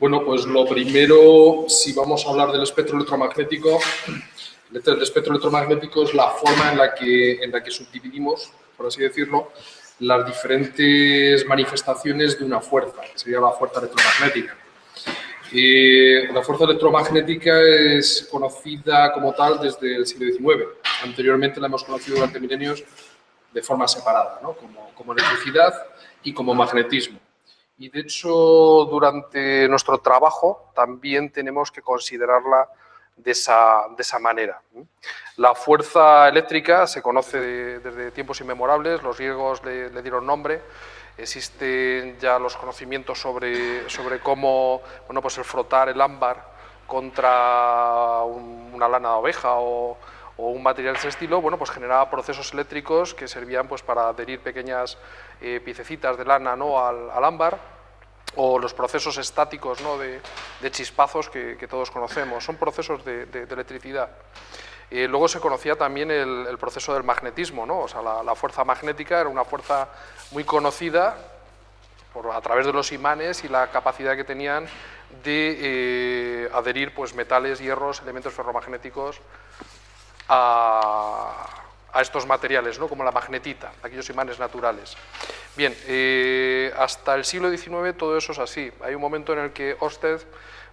Bueno, pues lo primero, si vamos a hablar del espectro electromagnético, el espectro electromagnético es la forma en la que subdividimos, por así decirlo, las diferentes manifestaciones de una fuerza, que sería la fuerza electromagnética. La fuerza electromagnética es conocida como tal desde el siglo XIX. Anteriormente la hemos conocido durante milenios de forma separada, ¿no? como electricidad y como magnetismo. Y de hecho, durante nuestro trabajo también tenemos que considerarla de esa manera. La fuerza eléctrica se conoce desde tiempos inmemorables, los griegos le dieron nombre. Existen ya los conocimientos sobre cómo pues el frotar el ámbar contra una lana de oveja o un material de ese estilo, pues generaba procesos eléctricos que servían pues para adherir pequeñas piececitas de lana, ¿no?, al ámbar, o los procesos estáticos, ¿no?, de chispazos que todos conocemos. Son procesos de electricidad. Luego se conocía también el proceso del magnetismo, ¿no? O sea, la fuerza magnética era una fuerza muy conocida a través de los imanes y la capacidad que tenían de adherir pues, metales, hierros, elementos ferromagnéticos a estos materiales, ¿no?, como la magnetita, aquellos imanes naturales. Bien, hasta el siglo XIX todo eso es así. Hay un momento en el que Ørsted,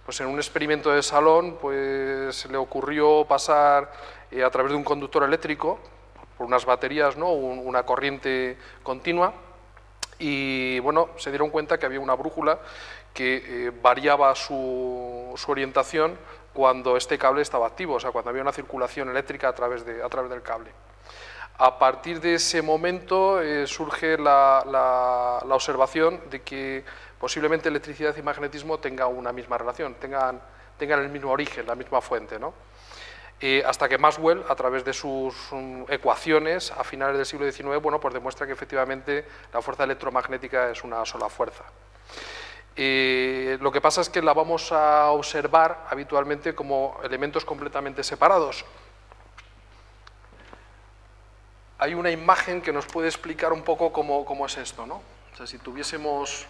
pues en un experimento de salón, pues se le ocurrió pasar a través de un conductor eléctrico, por unas baterías, ¿no?, una corriente continua, y bueno, se dieron cuenta que había una brújula que variaba su orientación cuando este cable estaba activo, o sea, cuando había una circulación eléctrica a través del cable. A partir de ese momento surge la observación de que posiblemente electricidad y magnetismo tengan una misma relación, tengan el mismo origen, la misma fuente, ¿no? Hasta que Maxwell, a través de sus ecuaciones a finales del siglo XIX, pues demuestra que efectivamente la fuerza electromagnética es una sola fuerza. Lo que pasa es que la vamos a observar habitualmente como elementos completamente separados. Hay una imagen que nos puede explicar un poco cómo es esto, ¿no? O sea, si tuviésemos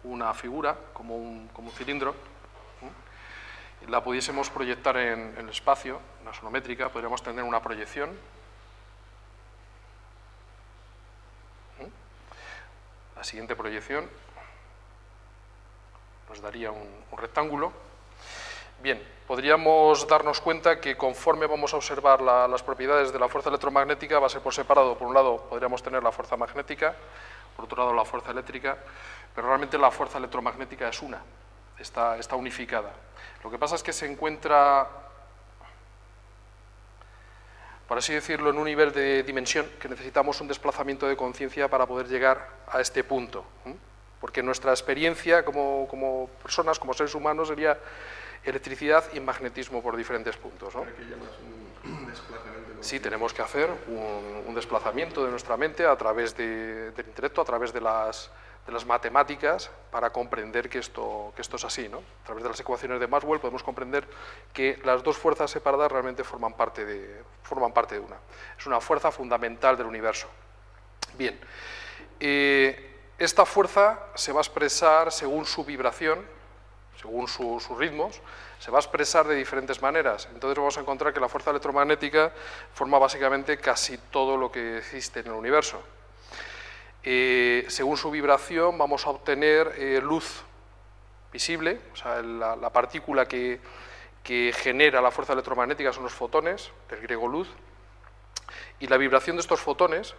una figura como un cilindro, y la pudiésemos proyectar en el espacio, una sonométrica, podríamos tener una proyección. La siguiente proyección nos daría un rectángulo. Bien, podríamos darnos cuenta que conforme vamos a observar las propiedades de la fuerza electromagnética va a ser por separado. Por un lado podríamos tener la fuerza magnética, por otro lado la fuerza eléctrica, pero realmente la fuerza electromagnética es una, está unificada. Lo que pasa es que se encuentra, por así decirlo, en un nivel de dimensión que necesitamos un desplazamiento de conciencia para poder llegar a este punto, porque nuestra experiencia como personas, como seres humanos, sería electricidad y magnetismo por diferentes puntos, ¿no? ¿Qué llamas un desplazamiento? Sí, tenemos que hacer un desplazamiento de nuestra mente a través del intelecto, a través de las matemáticas, para comprender que esto es así, ¿no? A través de las ecuaciones de Maxwell podemos comprender que las dos fuerzas separadas realmente forman parte de una. Es una fuerza fundamental del universo. Bien, esta fuerza se va a expresar según su vibración, según sus ritmos, se va a expresar de diferentes maneras. Entonces vamos a encontrar que la fuerza electromagnética forma básicamente casi todo lo que existe en el universo. Según su vibración vamos a obtener luz visible, o sea, la partícula que genera la fuerza electromagnética son los fotones, del griego luz, y la vibración de estos fotones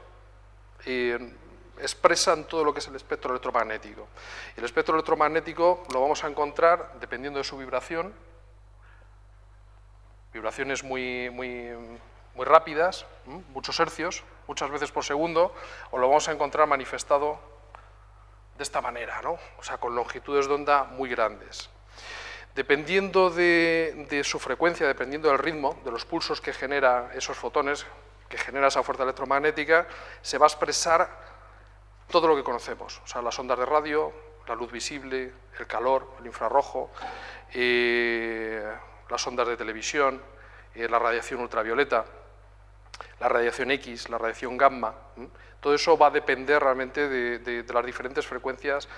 expresan todo lo que es el espectro electromagnético. El espectro electromagnético lo vamos a encontrar, dependiendo de su vibración, vibraciones muy rápidas, muchos hercios, muchas veces por segundo, o lo vamos a encontrar manifestado de esta manera, ¿no? O sea, con longitudes de onda muy grandes. Dependiendo de su frecuencia, dependiendo del ritmo, de los pulsos que genera esos fotones, que genera esa fuerza electromagnética, se va a expresar todo lo que conocemos, o sea, las ondas de radio, la luz visible, el calor, el infrarrojo, las ondas de televisión, la radiación ultravioleta, la radiación X, la radiación gamma. Todo eso va a depender realmente de las diferentes frecuencias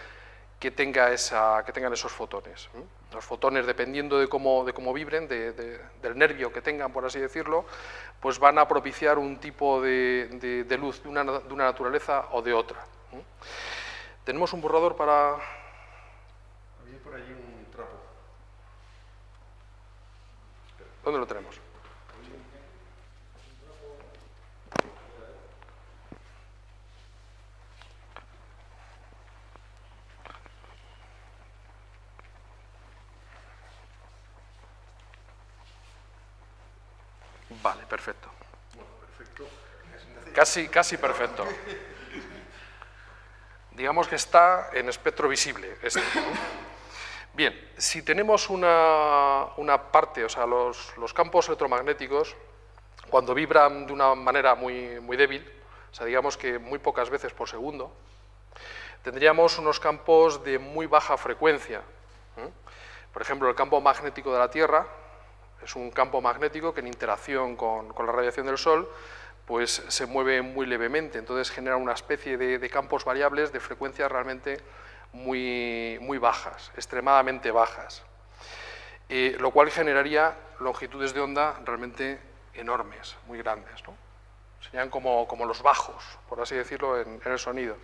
que tengan esos fotones. Los fotones, dependiendo de cómo vibren, del nervio que tengan, por así decirlo, pues van a propiciar un tipo de luz de una naturaleza o de otra. Tenemos un borrador para... Había por allí un trapo. ¿Dónde lo tenemos? Vale, perfecto. Bueno, perfecto. Casi perfecto. Digamos que está en espectro visible. Bien, si tenemos una parte, o sea, los campos electromagnéticos, cuando vibran de una manera muy débil, o sea, digamos que muy pocas veces por segundo, tendríamos unos campos de muy baja frecuencia. Por ejemplo, el campo magnético de la Tierra es un campo magnético que en interacción con la radiación del Sol pues se mueve muy levemente, entonces genera una especie de campos variables de frecuencias realmente muy bajas, extremadamente bajas, lo cual generaría longitudes de onda realmente enormes, muy grandes, ¿no? Serían como los bajos, por así decirlo, en el sonido.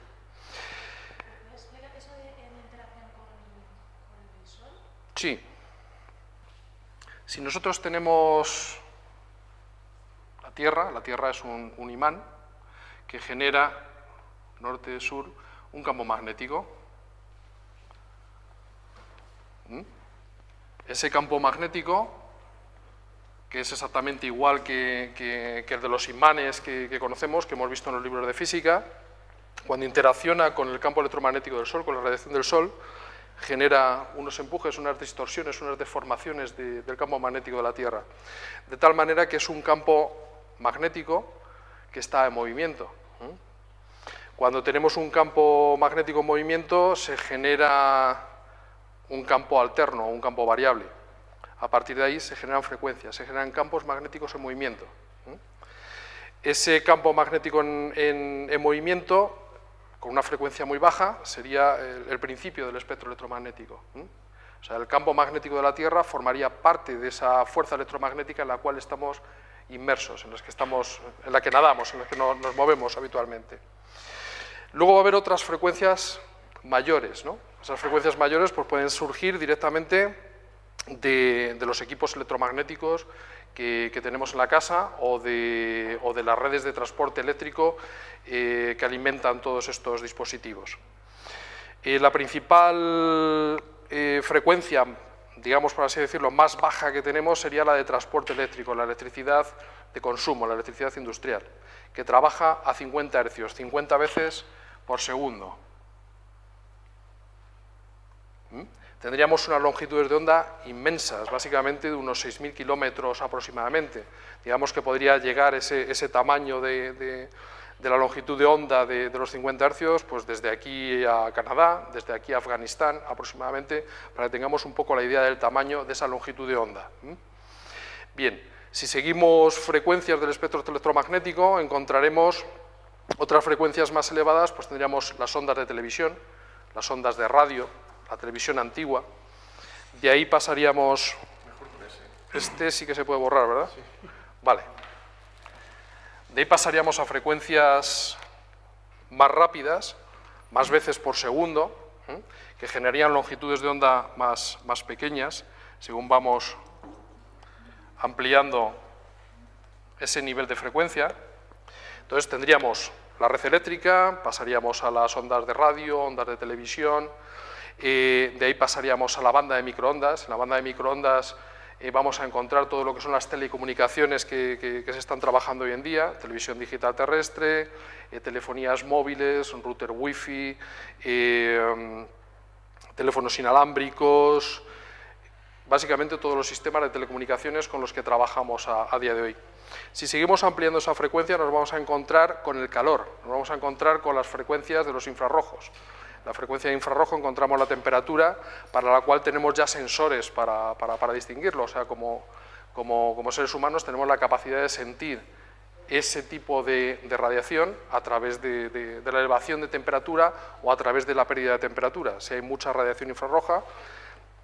¿Me explica eso de en interacción con el Sol? Sí. Si nosotros tenemos la Tierra es un imán que genera, norte-sur, un campo magnético. Ese campo magnético, que es exactamente igual que el de los imanes que conocemos, que hemos visto en los libros de física, cuando interacciona con el campo electromagnético del Sol, con la radiación del Sol, genera unos empujes, unas distorsiones, unas deformaciones del campo magnético de la Tierra, de tal manera que es un campo magnético que está en movimiento. Cuando tenemos un campo magnético en movimiento, se genera un campo alterno, un campo variable. A partir de ahí se generan frecuencias, se generan campos magnéticos en movimiento. Ese campo magnético en movimiento, con una frecuencia muy baja, sería el principio del espectro electromagnético. O sea, el campo magnético de la Tierra formaría parte de esa fuerza electromagnética en la cual estamos inmersos, en la que nadamos, en la que nos movemos habitualmente. Luego va a haber otras frecuencias mayores, ¿no? Esas frecuencias mayores pues, pueden surgir directamente de los equipos electromagnéticos que tenemos en la casa o de las redes de transporte eléctrico que alimentan todos estos dispositivos. La principal frecuencia, digamos por así decirlo, más baja que tenemos sería la de transporte eléctrico, la electricidad de consumo, la electricidad industrial, que trabaja a 50 hercios, 50 veces por segundo. Tendríamos unas longitudes de onda inmensas, básicamente de unos 6.000 kilómetros aproximadamente. Digamos que podría llegar ese tamaño de la longitud de onda de los 50 hercios, pues desde aquí a Canadá, desde aquí a Afganistán aproximadamente, para que tengamos un poco la idea del tamaño de esa longitud de onda. Bien, si seguimos frecuencias del espectro electromagnético, encontraremos otras frecuencias más elevadas, pues tendríamos las ondas de televisión, las ondas de radio, la televisión antigua. De ahí pasaríamos... Este sí que se puede borrar, ¿verdad? Sí. Vale. De ahí pasaríamos a frecuencias más rápidas, más veces por segundo, que generarían longitudes de onda más pequeñas, según vamos ampliando ese nivel de frecuencia. Entonces tendríamos la red eléctrica, pasaríamos a las ondas de radio, ondas de televisión, de ahí pasaríamos a la banda de microondas. En la banda de microondas vamos a encontrar todo lo que son las telecomunicaciones que se están trabajando hoy en día, televisión digital terrestre, telefonías móviles, un router wifi, teléfonos inalámbricos, básicamente todos los sistemas de telecomunicaciones con los que trabajamos a día de hoy. Si seguimos ampliando esa frecuencia nos vamos a encontrar con el calor, nos vamos a encontrar con las frecuencias de los infrarrojos. La frecuencia de infrarrojo encontramos la temperatura para la cual tenemos ya sensores para distinguirlo, o sea, como seres humanos tenemos la capacidad de sentir ese tipo de radiación a través de la elevación de temperatura o a través de la pérdida de temperatura. Si hay mucha radiación infrarroja,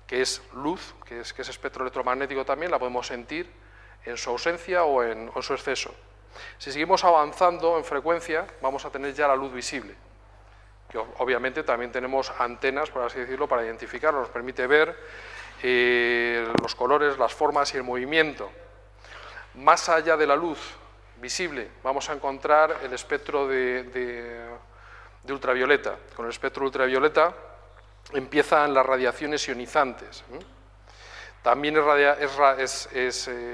que es luz, que es espectro electromagnético también, la podemos sentir en su ausencia o en su exceso. Si seguimos avanzando en frecuencia, vamos a tener ya la luz visible, que obviamente también tenemos antenas, por así decirlo, para identificarlo, nos permite ver los colores, las formas y el movimiento. Más allá de la luz visible, vamos a encontrar el espectro de ultravioleta. Con el espectro ultravioleta empiezan las radiaciones ionizantes. También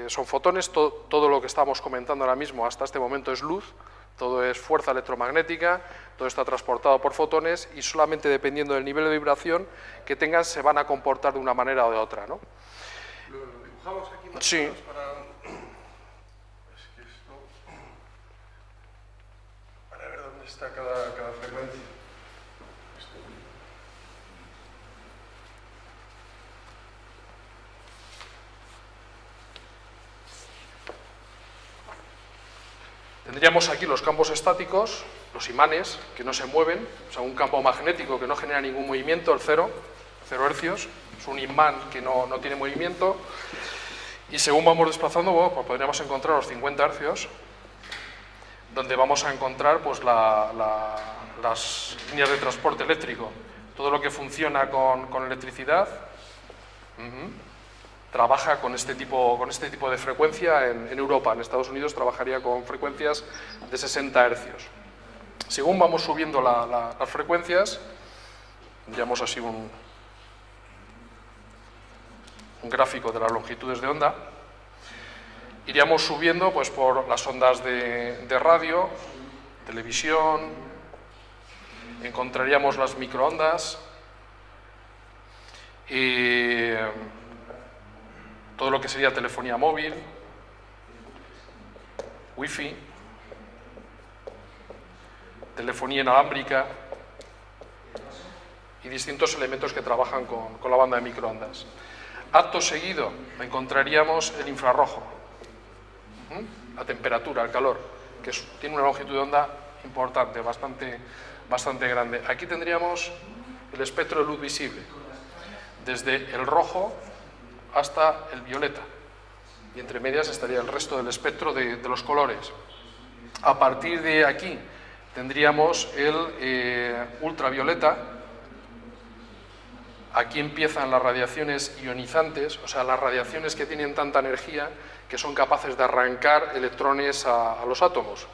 son fotones, todo lo que estamos comentando ahora mismo hasta este momento es luz, todo es fuerza electromagnética, todo está transportado por fotones y solamente dependiendo del nivel de vibración que tengan se van a comportar de una manera o de otra, ¿no? Lo dibujamos aquí más Sí. o menos para... Es que esto... Para ver dónde está cada frecuencia. Esto. Tendríamos aquí los campos estáticos, los imanes, que no se mueven, o sea, un campo magnético que no genera ningún movimiento, el 0 hercios, es un imán que no tiene movimiento, y según vamos desplazando, bueno, pues podríamos encontrar los 50 hercios, donde vamos a encontrar pues, las líneas de transporte eléctrico, todo lo que funciona con electricidad, trabaja con este tipo de frecuencia en Europa. En Estados Unidos trabajaría con frecuencias de 60 hercios. Según vamos subiendo las frecuencias, tendríamos así un gráfico de las longitudes de onda, iríamos subiendo pues, por las ondas de radio, televisión, encontraríamos las microondas y todo lo que sería telefonía móvil, wifi, telefonía inalámbrica y distintos elementos que trabajan con la banda de microondas. Acto seguido encontraríamos el infrarrojo, la temperatura, el calor, que tiene una longitud de onda importante, bastante grande. Aquí tendríamos el espectro de luz visible, desde el rojo hasta el violeta, y entre medias estaría el resto del espectro de los colores. A partir de aquí tendríamos el ultravioleta. Aquí empiezan las radiaciones ionizantes, o sea, las radiaciones que tienen tanta energía que son capaces de arrancar electrones a los átomos.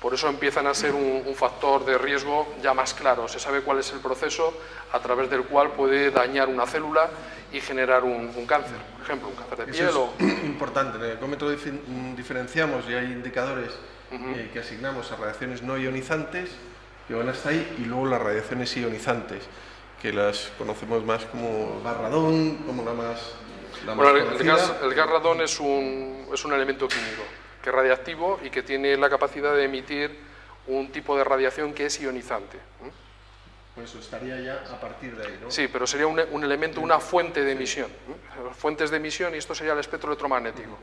Por eso empiezan a ser un factor de riesgo ya más claro. Se sabe cuál es el proceso a través del cual puede dañar una célula y generar un cáncer, por ejemplo, un cáncer de piel. Eso es importante. En el ecómetro diferenciamos y hay indicadores que asignamos a radiaciones no ionizantes que van hasta ahí, y luego las radiaciones ionizantes, que las conocemos más como gas radón, como la más bueno, conocida. el gas radón es un elemento químico que es radiactivo y que tiene la capacidad de emitir un tipo de radiación que es ionizante. Pues eso estaría ya a partir de ahí, ¿no? Sí, pero sería un elemento, una fuente de emisión. Fuentes de emisión, y esto sería el espectro electromagnético.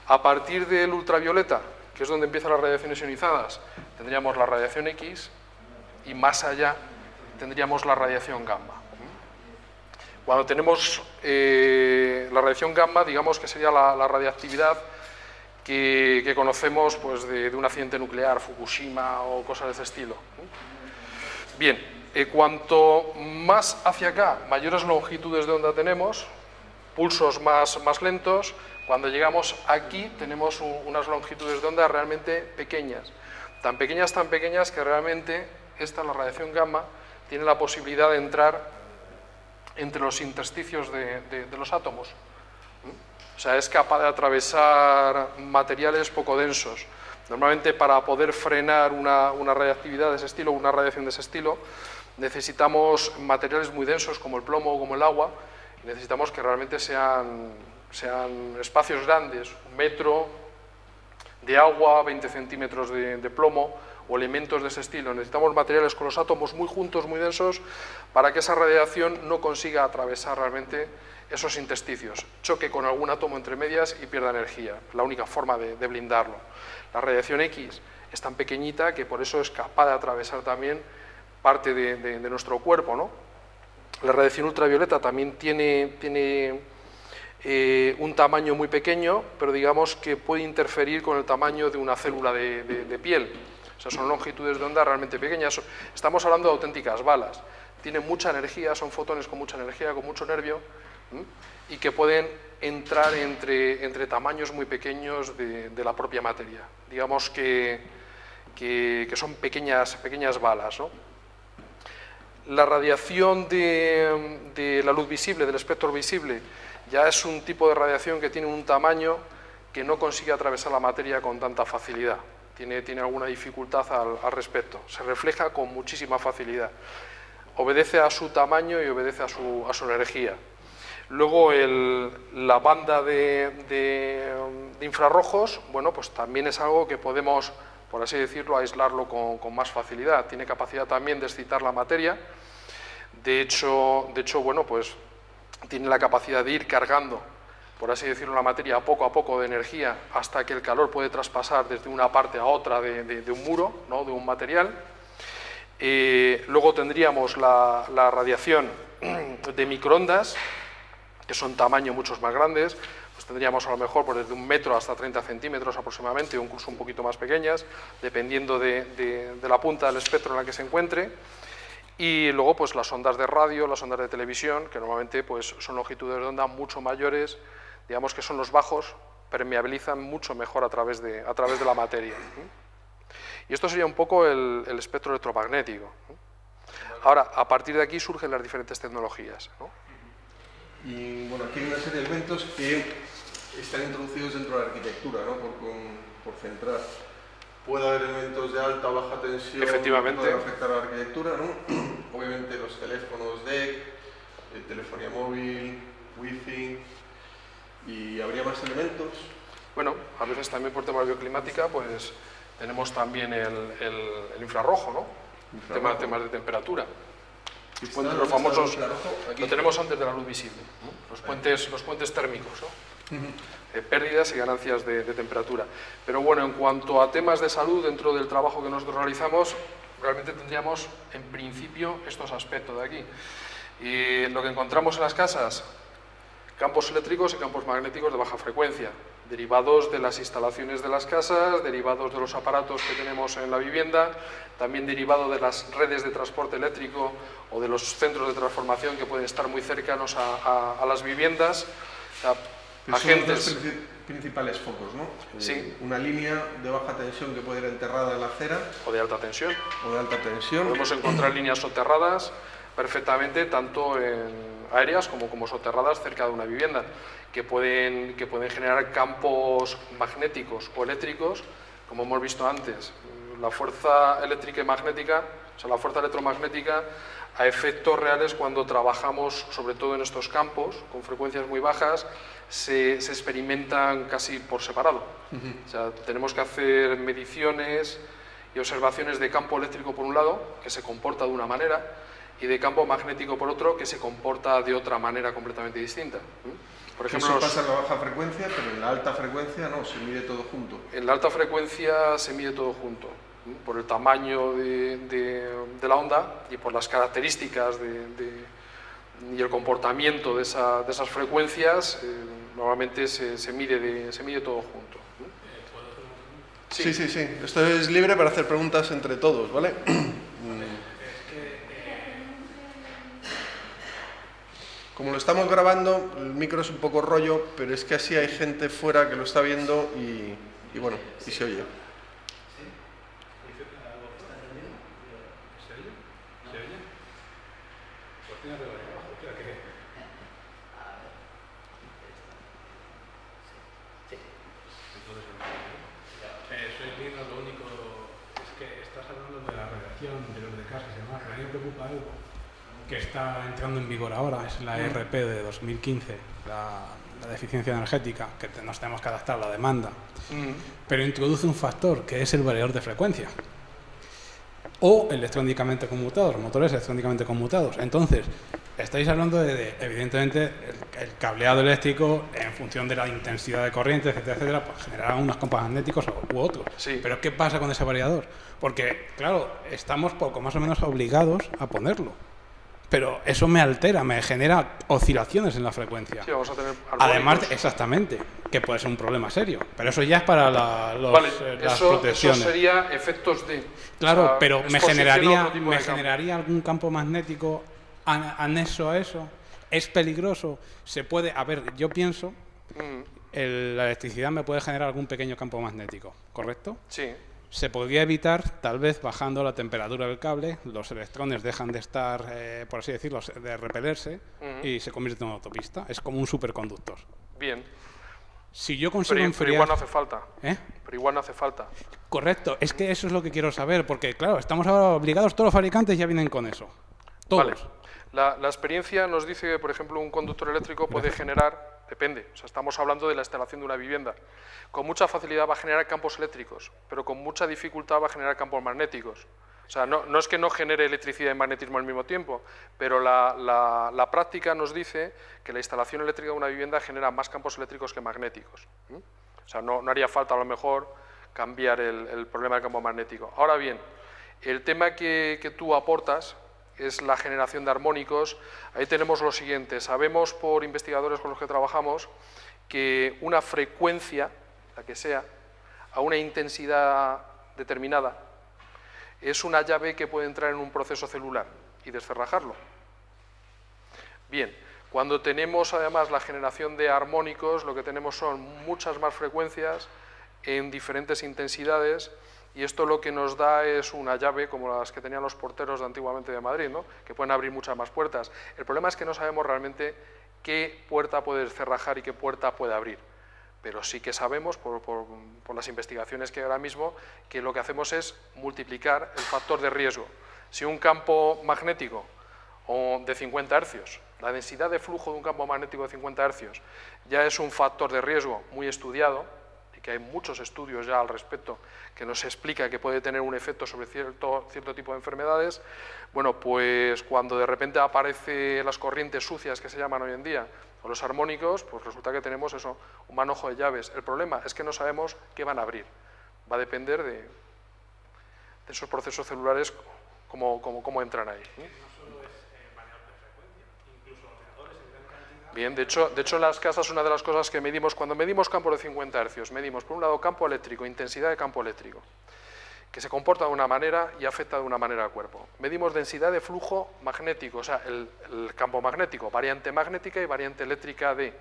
A partir del ultravioleta, que es donde empiezan las radiaciones ionizadas, tendríamos la radiación X, y más allá tendríamos la radiación gamma. Cuando tenemos la radiación gamma, digamos que sería la radiactividad que conocemos pues, de un accidente nuclear, Fukushima o cosas de ese estilo. Bien, cuanto más hacia acá, mayores longitudes de onda tenemos, pulsos más lentos. Cuando llegamos aquí tenemos unas longitudes de onda realmente pequeñas, tan pequeñas que realmente la radiación gamma, tiene la posibilidad de entrar entre los intersticios de los átomos. O sea, es capaz de atravesar materiales poco densos. Normalmente, para poder frenar una radiactividad de ese estilo, una radiación de ese estilo, necesitamos materiales muy densos como el plomo o como el agua, y necesitamos que realmente sean espacios grandes, 1 metro de agua, 20 centímetros de plomo, o elementos de ese estilo. Necesitamos materiales con los átomos muy juntos, muy densos, para que esa radiación no consiga atravesar realmente esos intersticios, choque con algún átomo entre medias y pierda energía. La única forma de blindarlo. La radiación X es tan pequeñita que por eso es capaz de atravesar también parte de nuestro cuerpo, ¿no? La radiación ultravioleta también tiene un tamaño muy pequeño, pero digamos que puede interferir con el tamaño de una célula de piel. O sea, son longitudes de onda realmente pequeñas. Estamos hablando de auténticas balas. Tienen mucha energía, son fotones con mucha energía, con mucho nervio, y que pueden entrar entre tamaños muy pequeños de la propia materia. Digamos que son pequeñas balas, ¿no? La radiación de la luz visible, del espectro visible, ya es un tipo de radiación que tiene un tamaño que no consigue atravesar la materia con tanta facilidad. Tiene alguna dificultad al respecto. Se refleja con muchísima facilidad. Obedece a su tamaño y obedece a su energía. Luego la banda de infrarrojos, bueno, pues también es algo que podemos, por así decirlo, aislarlo con más facilidad. Tiene capacidad también de excitar la materia. De hecho, bueno, pues tiene la capacidad de ir cargando, por así decirlo, la materia poco a poco de energía hasta que el calor puede traspasar desde una parte a otra de un muro, ¿no?, de un material. Luego tendríamos la radiación de microondas, que son tamaños muchos más grandes. Pues tendríamos a lo mejor pues desde 1 metro hasta 30 centímetros aproximadamente, o incluso un poquito más pequeñas, dependiendo de la punta del espectro en la que se encuentre. Y luego pues las ondas de radio, las ondas de televisión, que normalmente pues son longitudes de onda mucho mayores, digamos que son los bajos, permeabilizan mucho mejor a través de la materia. Y esto sería un poco el espectro electromagnético. Ahora, a partir de aquí surgen las diferentes tecnologías, ¿no? Y bueno, aquí hay una serie de elementos que están introducidos dentro de la arquitectura, ¿no? Por centrar. Puede haber elementos de alta o baja tensión. Efectivamente. Que pueden afectar a la arquitectura, ¿no? Obviamente los teléfonos DEC, telefonía móvil, wifi, y habría más elementos. Bueno, a veces también por temas de bioclimática, pues tenemos también el infrarrojo, ¿no? Temas de temperatura. Los famosos, lo tenemos antes de la luz visible, ¿no? Los puentes térmicos, ¿no? Pérdidas y ganancias de temperatura. Pero bueno, en cuanto a temas de salud, dentro del trabajo que nosotros realizamos, realmente tendríamos en principio estos aspectos de aquí. Y lo que encontramos en las casas, campos eléctricos y campos magnéticos de baja frecuencia, derivados de las instalaciones de las casas, derivados de los aparatos que tenemos en la vivienda, también derivado de las redes de transporte eléctrico o de los centros de transformación que pueden estar muy cercanos a las viviendas. O sea, agentes. Son los principales focos, ¿no? Sí. Una línea de baja tensión que puede ir enterrada en la acera. O de alta tensión. O de alta tensión. Podemos encontrar líneas soterradas perfectamente, tanto aéreas como soterradas cerca de una vivienda, que pueden generar campos magnéticos o eléctricos, como hemos visto antes. La fuerza eléctrica y magnética, o sea, la fuerza electromagnética, a efectos reales, cuando trabajamos sobre todo en estos campos con frecuencias muy bajas, se experimentan casi por separado. O sea, tenemos que hacer mediciones y observaciones de campo eléctrico por un lado, que se comporta de una manera, y de campo magnético por otro, que se comporta de otra manera completamente distinta. Por ejemplo, eso pasa en la baja frecuencia, pero en la alta frecuencia no, se mide todo junto. En la alta frecuencia se mide todo junto, por el tamaño de la onda y por las características y el comportamiento de esas frecuencias. Normalmente se mide todo junto. Sí. Esto es libre para hacer preguntas entre todos, ¿vale? Como lo estamos grabando, el micro es un poco rollo, pero es que así hay gente fuera que lo está viendo y bueno, y se oye. Soy Lino, lo único es que estás hablando de la radiación de los de casa, además a mí me preocupa algo que está entrando en vigor ahora, es la ERP de 2015, la de eficiencia energética, que nos tenemos que adaptar a la demanda, pero introduce un factor que es el variador de frecuencia. o electrónicamente conmutados, motores electrónicamente conmutados. Entonces, estáis hablando de evidentemente, el cableado eléctrico, en función de la intensidad de corriente, etcétera, etcétera, pues generará unos campos magnéticos u otros. Sí. Pero ¿qué pasa con ese variador? Porque, claro, estamos poco más o menos obligados a ponerlo. Pero eso me altera, me genera oscilaciones en la frecuencia. Sí, vamos a tener Además, armónicos. exactamente, que puede ser un problema serio. Pero eso ya es para las Eso protecciones. sería efectos de... Claro, o sea, pero me exposición a otro tipo de campo. generaría algún campo magnético anexo a eso. Es peligroso. Se puede... A ver, yo pienso, la electricidad me puede generar algún pequeño campo magnético, ¿correcto? Sí. Se podría evitar, tal vez, bajando la temperatura del cable. Los electrones dejan de estar, por así decirlo, de repelerse y se convierten en autopista. Es como un superconductor. Bien. Si yo consigo Pero enfriar... igual no hace falta. ¿Eh? Pero igual no hace falta. Correcto, es que eso es lo que quiero saber, porque claro, estamos ahora obligados, todos los fabricantes ya vienen con eso. Todos. Vale. La experiencia nos dice que, por ejemplo, un conductor eléctrico puede generar, depende, o sea, estamos hablando de la instalación de una vivienda. Con mucha facilidad va a generar campos eléctricos, pero con mucha dificultad va a generar campos magnéticos. O sea, no es que no genere electricidad y magnetismo al mismo tiempo, pero la práctica nos dice que la instalación eléctrica de una vivienda genera más campos eléctricos que magnéticos. O sea, no haría falta a lo mejor cambiar el problema del campo magnético. Ahora bien, el tema que tú aportas es la generación de armónicos. Ahí tenemos lo siguiente. Sabemos por investigadores con los que trabajamos que una frecuencia, la que sea, a una intensidad determinada, es una llave que puede entrar en un proceso celular y descerrajarlo. Bien, cuando tenemos además la generación de armónicos, lo que tenemos son muchas más frecuencias en diferentes intensidades, y esto lo que nos da es una llave como las que tenían los porteros de antiguamente de Madrid, ¿no? Que pueden abrir muchas más puertas. El problema es que no sabemos realmente qué puerta puede cerrajar y qué puerta puede abrir. Pero sí que sabemos, por las investigaciones que hay ahora mismo, que lo que hacemos es multiplicar el factor de riesgo. Si un campo magnético de 50 hercios, la densidad de flujo de un campo magnético de 50 hercios ya es un factor de riesgo muy estudiado, y que hay muchos estudios ya al respecto que nos explica que puede tener un efecto sobre cierto tipo de enfermedades, bueno, pues cuando de repente aparecen las corrientes sucias que se llaman hoy en día, o los armónicos, pues resulta que tenemos eso, un manojo de llaves. El problema es que no sabemos qué van a abrir. Va a depender de esos procesos celulares, cómo entran ahí. Bien, de hecho en las casas una de las cosas que medimos, cuando medimos campos de 50 hercios, medimos por un lado campo eléctrico, intensidad de campo eléctrico, que se comporta de una manera y afecta de una manera al cuerpo. Medimos densidad de flujo magnético, o sea, el campo magnético, variante magnética y variante eléctrica D,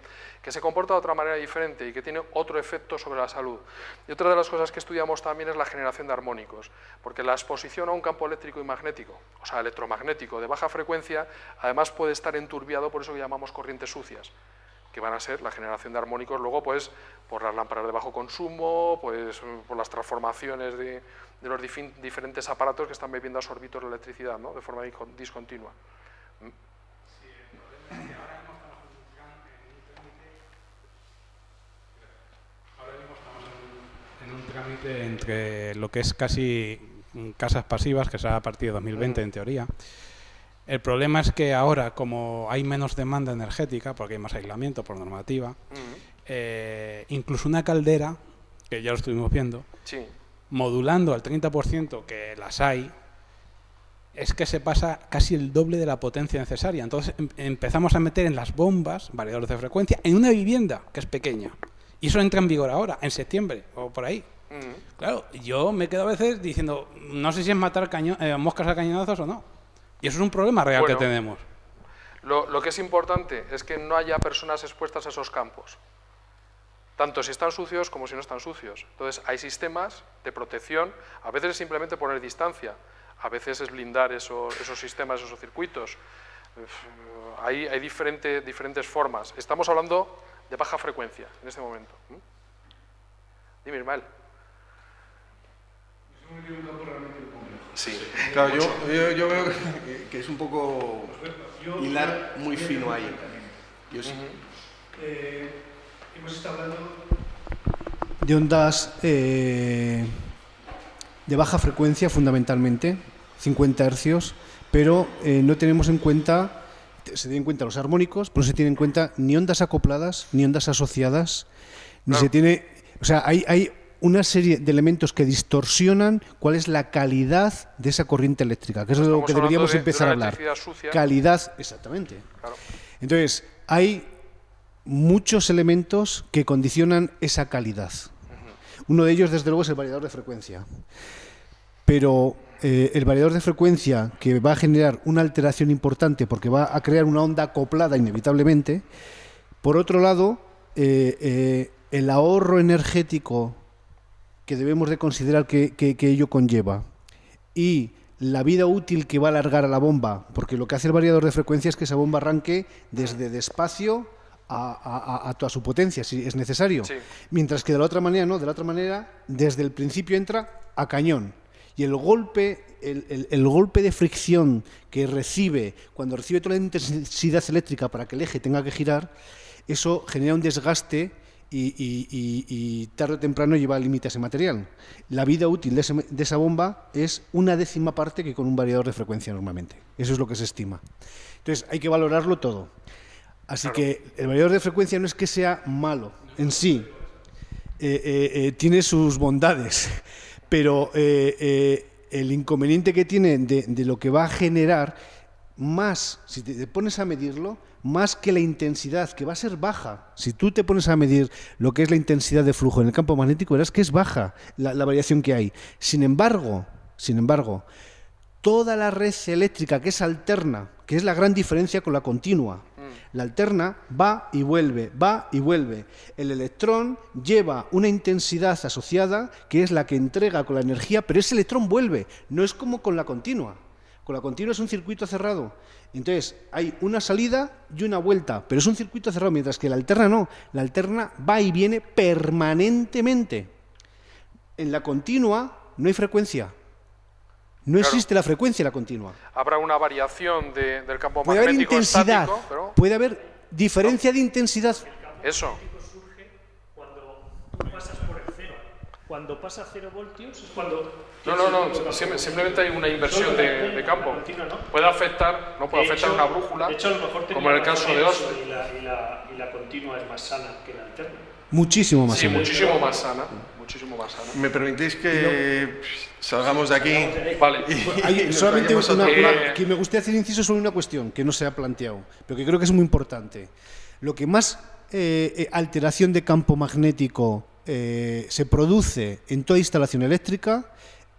que se comporta de otra manera diferente y que tiene otro efecto sobre la salud. Y otra de las cosas que estudiamos también es la generación de armónicos, porque la exposición a un campo eléctrico y magnético, o sea, electromagnético de baja frecuencia, además puede estar enturbiado por eso que llamamos corrientes sucias, que van a ser la generación de armónicos luego pues por las lámparas de bajo consumo, pues por las transformaciones de los diferentes aparatos que están bebiendo absorbidos la electricidad, ¿no? De forma discontinua. Ahora mismo estamos en un trámite entre lo que es casi casas pasivas, que será a partir de 2020 en teoría. El problema es que ahora, como hay menos demanda energética, porque hay más aislamiento por normativa, incluso una caldera, que ya lo estuvimos viendo, Sí. modulando al 30%, que las hay, es que se pasa casi el doble de la potencia necesaria. Entonces empezamos a meter en las bombas variadores de frecuencia en una vivienda que es pequeña. Y eso entra en vigor ahora, en septiembre o por ahí. Claro, yo me quedo a veces diciendo, no sé si es matar moscas a cañonazos o no. Y eso es un problema real que tenemos. Lo que es importante es que no haya personas expuestas a esos campos, tanto si están sucios como si no están sucios. Entonces hay sistemas de protección, a veces es simplemente poner distancia, a veces es blindar esos sistemas, esos circuitos. Hay diferentes formas. Estamos hablando de baja frecuencia en este momento. Dime, Ismael. Sí. Claro, yo veo que es un poco hilar muy fino ahí. Yo sí. Hemos estado hablando de ondas de baja frecuencia fundamentalmente, 50 hercios, pero no tenemos en cuenta, se tienen en cuenta los armónicos, pero no se tienen en cuenta ni ondas acopladas, ni ondas asociadas, ni se tiene... O sea, hay una serie de elementos que distorsionan cuál es la calidad de esa corriente eléctrica, que eso es de lo que deberíamos empezar a hablar. Calidad, exactamente. Claro. Entonces, hay muchos elementos que condicionan esa calidad. Uno de ellos, desde luego, es el variador de frecuencia. Pero el variador de frecuencia, que va a generar una alteración importante porque va a crear una onda acoplada inevitablemente. Por otro lado, el ahorro energético que debemos de considerar que ello conlleva y la vida útil que va a alargar a la bomba, porque lo que hace el variador de frecuencia es que esa bomba arranque desde despacio a toda su potencia, si es necesario. Sí. Mientras que de la otra manera no, de la otra manera desde el principio entra a cañón. Y el golpe de fricción que recibe cuando recibe toda la intensidad eléctrica para que el eje tenga que girar, eso genera un desgaste y tarde o temprano lleva al límite a ese material. La vida útil de esa bomba es 1/10 parte que con un variador de frecuencia normalmente. Eso es lo que se estima. Entonces hay que valorarlo todo. Así que el variador de frecuencia no es que sea malo en sí, tiene sus bondades, pero el inconveniente que tiene de lo que va a generar, más, si te pones a medirlo, más que la intensidad, que va a ser baja. Si tú te pones a medir lo que es la intensidad de flujo en el campo magnético, verás que es baja la variación que hay. Sin embargo, toda la red eléctrica que es alterna, que es la gran diferencia con la continua, la alterna va y vuelve, va y vuelve. El electrón lleva una intensidad asociada que es la que entrega con la energía, pero ese electrón vuelve, no es como con la continua. Con la continua es un circuito cerrado. Entonces, hay una salida y una vuelta, pero es un circuito cerrado, mientras que la alterna no. La alterna va y viene permanentemente. En la continua no hay frecuencia. No existe la frecuencia en la continua. Habrá una variación del campo puede haber magnético intensidad, estático, pero... puede haber diferencia de intensidad. Eso. Surge cuando tú pasas por el cero. Cuando pasa 0 voltios es cuando... No, simplemente hay una inversión de campo. Puede afectar, no puede afectar una brújula, de hecho, a lo mejor como en el caso de Austin. Y la continua es más sana que la alterna. Muchísimo más Sí, sana. muchísimo más sana. Muchísimo más sana. ¿Me permitís que salgamos de aquí? Vale. Hay solamente otro- que me gustaría hacer inciso sobre una cuestión que no se ha planteado, pero que creo que es muy importante. Lo que más alteración de campo magnético se produce en toda instalación eléctrica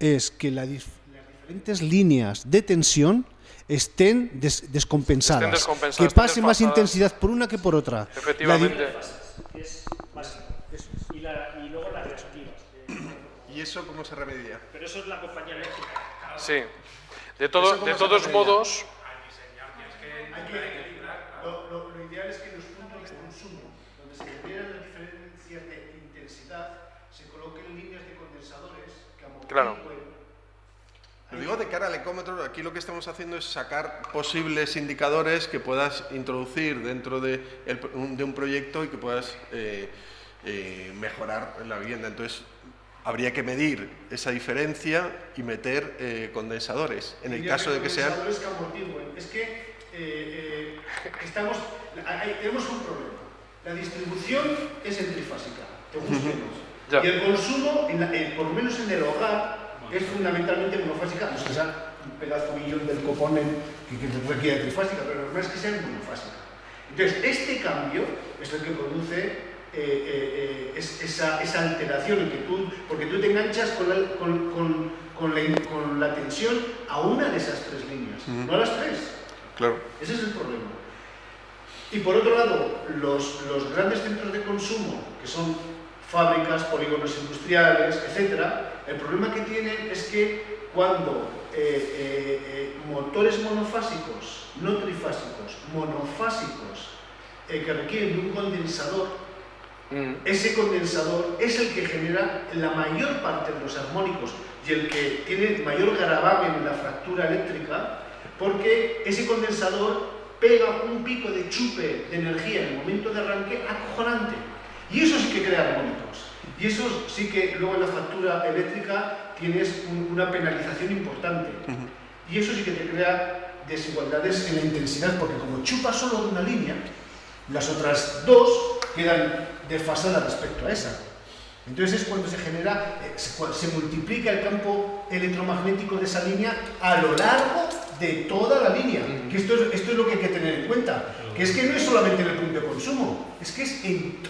es que las diferentes líneas de tensión estén descompensadas, que estén pase más desfasadas. intensidad por una que por otra. Efectivamente. Es básico. Y luego las reactivas. ¿Y eso cómo se remedia? Pero eso es la compañía eléctrica. Sí. De todos modos, Lo ideal es que en los puntos de consumo, donde se generan las diferencias de intensidad, se coloquen líneas de condensadores que claro. Lo digo de cara al ecómetro, aquí lo que estamos haciendo es sacar posibles indicadores que puedas introducir dentro de un proyecto y que puedas mejorar la vivienda. Entonces, habría que medir esa diferencia y meter condensadores, en el caso de que sean... Que amortigüen. Es que tenemos un problema. La distribución es en trifásica, te guste o no. Y el consumo, por lo menos en el hogar, es fundamentalmente monofásica. No es que sea un pedazo millón del copón que requiere trifásica, pero lo normal es que sea monofásica. Entonces, este cambio es el que produce esa alteración en que porque tú te enganchas con la tensión a una de esas tres líneas, no a las tres. Claro. Ese es el problema. Y por otro lado, los grandes centros de consumo, que son fábricas, polígonos industriales, etcétera, el problema que tienen es que cuando motores monofásicos, no trifásicos, monofásicos, que requieren de un condensador, ese condensador es el que genera la mayor parte de los armónicos y el que tiene mayor gravamen en la fractura eléctrica, porque ese condensador pega un pico de chupe de energía en el momento de arranque acojonante. Y eso sí que crea armónicos. Y eso sí que luego en la factura eléctrica tienes una penalización importante. Y eso sí que te crea desigualdades en la intensidad, porque como chupa solo de una línea, las otras dos quedan desfasadas respecto a esa. Entonces es cuando se genera, se multiplica el campo electromagnético de esa línea a lo largo de toda la línea. Que esto es lo que hay que tener en cuenta, que es que no es solamente en el punto de consumo, es que es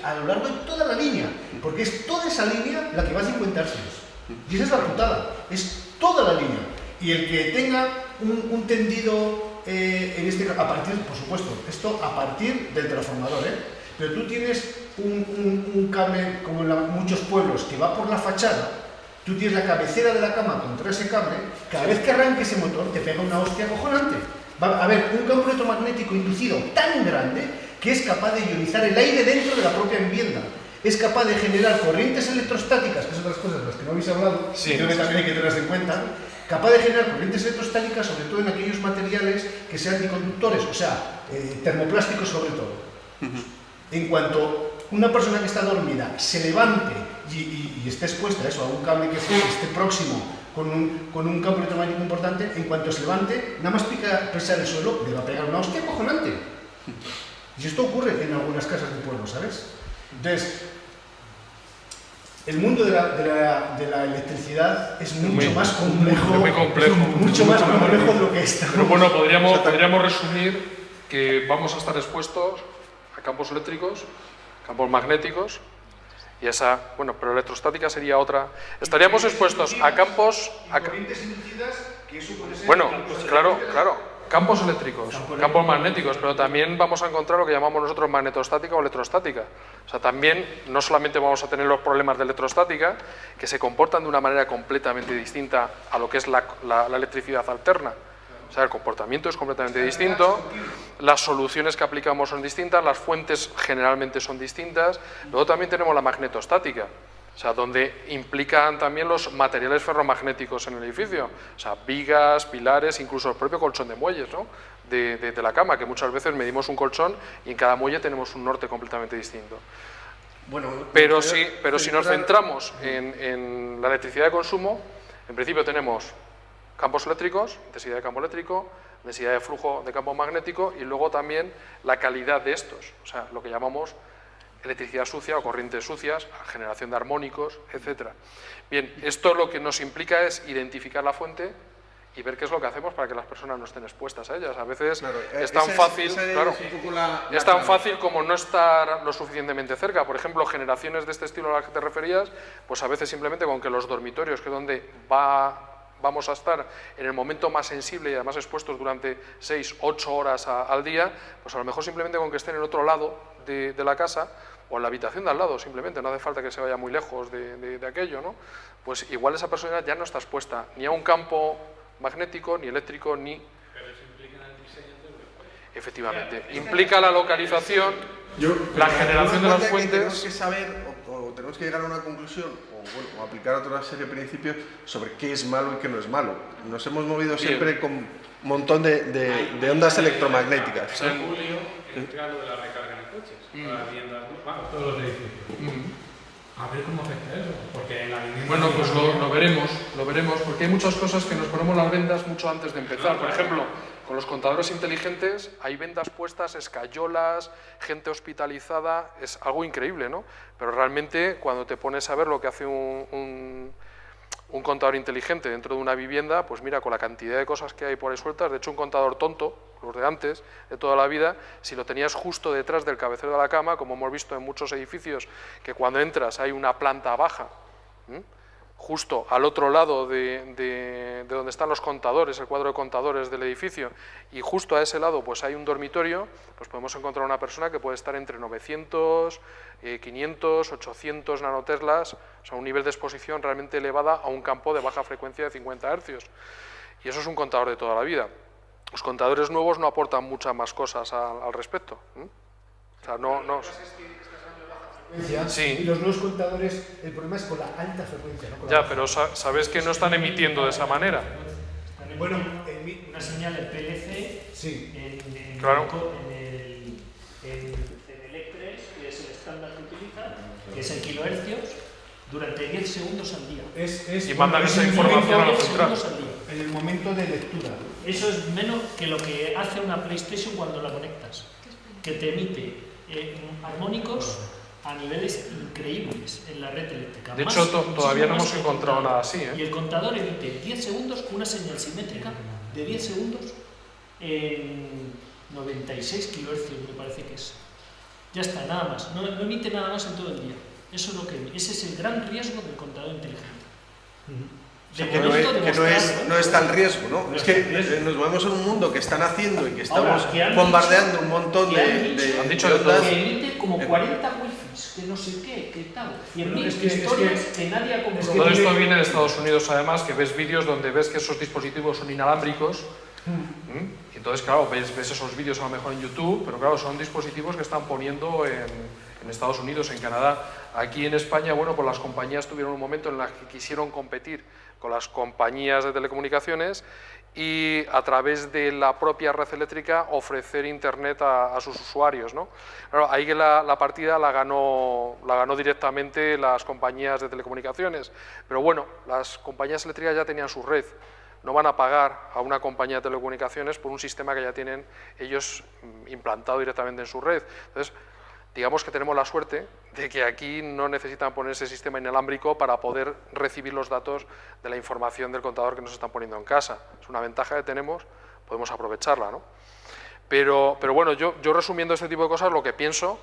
a lo largo de toda la línea, porque es toda esa línea la que va a 50 hercios. Y esa es la putada, es toda la línea. Y el que tenga un tendido, en este a partir, por supuesto, esto a partir del transformador, pero tú tienes un cable, como en muchos pueblos, que va por la fachada, tú tienes la cabecera de la cama contra ese cable, cada vez que arranque ese motor te pega una hostia acojonante. Va a haber un campo electromagnético inducido tan grande que es capaz de ionizar el aire dentro de la propia vivienda. Es capaz de generar corrientes electrostáticas, que son las cosas de las que no habéis hablado, sí, creo que también hay que tenerlas en cuenta. Capaz de generar corrientes electrostáticas, sobre todo en aquellos materiales que sean anticonductores, o sea, termoplásticos sobre todo. En cuanto una persona que está dormida se levante y esté expuesta a eso, a un cable que esté próximo con un campo electromagnético importante, en cuanto se levante, nada más pisar el suelo, le va a pegar una hostia acojonante. Y esto ocurre en algunas casas de pueblo, ¿sabes? Entonces, el mundo de la electricidad es mucho más complejo, muy complejo, mucho más complejo de lo que está. Pero bueno, podríamos resumir que vamos a estar expuestos a campos eléctricos, campos magnéticos, y esa, bueno, pero electrostática sería otra. Estaríamos expuestos a campos... corrientes inducidas, que eso puede ser... Bueno, claro, campos eléctricos, campos magnéticos, pero también vamos a encontrar lo que llamamos nosotros magnetostática o electrostática. O sea, también no solamente vamos a tener los problemas de electrostática, que se comportan de una manera completamente distinta a lo que es la electricidad alterna. O sea, el comportamiento es completamente distinto, las soluciones que aplicamos son distintas, las fuentes generalmente son distintas. Luego también tenemos la magnetostática, o sea, donde implican también los materiales ferromagnéticos en el edificio, o sea, vigas, pilares, incluso el propio colchón de muelles, ¿no? de la cama, que muchas veces medimos un colchón y en cada muelle tenemos un norte completamente distinto. Bueno, pero si nos centramos en la electricidad de consumo, en principio tenemos campos eléctricos, intensidad de campo eléctrico, densidad de flujo de campo magnético y luego también la calidad de estos, o sea, lo que llamamos electricidad sucia o corrientes sucias, generación de armónicos, etc. Bien, esto lo que nos implica es identificar la fuente y ver qué es lo que hacemos para que las personas no estén expuestas a ellas. A veces claro, es tan fácil, es tan fácil como no estar lo suficientemente cerca. Por ejemplo, generaciones de este estilo a las que te referías, pues a veces simplemente con que los dormitorios, que es donde vamos a estar en el momento más sensible y además expuestos durante 6, 8 horas al día, pues a lo mejor simplemente con que estén en otro lado de la casa o en la habitación de al lado, simplemente, no hace falta que se vaya muy lejos de aquello, ¿no? Pues igual esa persona ya no está expuesta ni a un campo magnético, ni eléctrico, ni... Pero eso implica el diseño del... Efectivamente, implica la localización, la generación de las fuentes... Tenemos que saber, o tenemos que llegar a una conclusión, o aplicar otra serie de principios sobre qué es malo y qué no es malo. Nos hemos movido siempre con un montón de ondas electromagnéticas. En julio entra lo de la recarga en coches, para viviendas, vamos, todos los edificios. A ver cómo afecta eso, porque en la vivienda... Bueno, pues lo veremos, porque hay muchas cosas que nos ponemos las vendas mucho antes de empezar. Por ejemplo, con los contadores inteligentes hay vendas puestas, escayolas, gente hospitalizada, es algo increíble, ¿no? Pero realmente cuando te pones a ver lo que hace un contador inteligente dentro de una vivienda, pues mira, con la cantidad de cosas que hay por ahí sueltas, de hecho un contador tonto, los de antes, de toda la vida, si lo tenías justo detrás del cabecero de la cama, como hemos visto en muchos edificios, que cuando entras hay una planta baja, justo al otro lado de donde están los contadores, el cuadro de contadores del edificio, y justo a ese lado pues hay un dormitorio, pues podemos encontrar una persona que puede estar entre 900, 500, 800 nanoteslas, o sea, un nivel de exposición realmente elevada a un campo de baja frecuencia de 50 Hz. Y eso es un contador de toda la vida. Los contadores nuevos no aportan muchas más cosas al respecto. O sea, no... Sí. Y los nuevos contadores, el problema es con la alta frecuencia, ¿no? Ya, pero sabes que no están emitiendo de esa manera. Bueno, una señal en PLC, sí. en Claro. el CDLEC3, que es el estándar que utilizan, que es en kilohercios, durante 10 segundos al día. Y mandan esa información a la central. En el momento de lectura. Eso es menos que lo que hace una PlayStation cuando la conectas, que te emite armónicos a niveles increíbles en la red eléctrica. De Más- hecho, todavía no muchísimo más hemos que el encontrado contador. nada así, ¿eh? Y el contador emite 10 segundos una señal simétrica de 10 segundos en 96 kHz, me parece que es. Ya está, nada más. No emite nada más en todo el día. Eso es lo que, ese es el gran riesgo del contador inteligente. O sea, De que momento demostrado, no es tal riesgo, ¿no? No Es es que tal riesgo. nos movemos en un mundo que están haciendo y que estamos Ahora, que han bombardeando dicho- un montón que han dicho de de todo. ondas. que emite como 40 wifis, que no sé qué, que tal. 100.000 es que- historias que nadie ha comprobado. Todo esto viene de Estados Unidos, además, que ves vídeos donde ves que esos dispositivos son inalámbricos. Y entonces, claro, ves esos vídeos a lo mejor en YouTube, pero claro, son dispositivos que están poniendo en Estados Unidos, en Canadá. Aquí en España, bueno, pues las compañías tuvieron un momento en el que quisieron competir con las compañías de telecomunicaciones y a través de la propia red eléctrica ofrecer internet a sus usuarios, ¿no? Claro, ahí que la partida la ganó directamente las compañías de telecomunicaciones, pero bueno, las compañías eléctricas ya tenían su red, no van a pagar a una compañía de telecomunicaciones por un sistema que ya tienen ellos implantado directamente en su red. Entonces, digamos que tenemos la suerte de que aquí no necesitan poner ese sistema inalámbrico para poder recibir los datos de la información del contador que nos están poniendo en casa. Es una ventaja que tenemos, podemos aprovecharla, ¿no? Pero bueno, yo resumiendo este tipo de cosas, lo que pienso,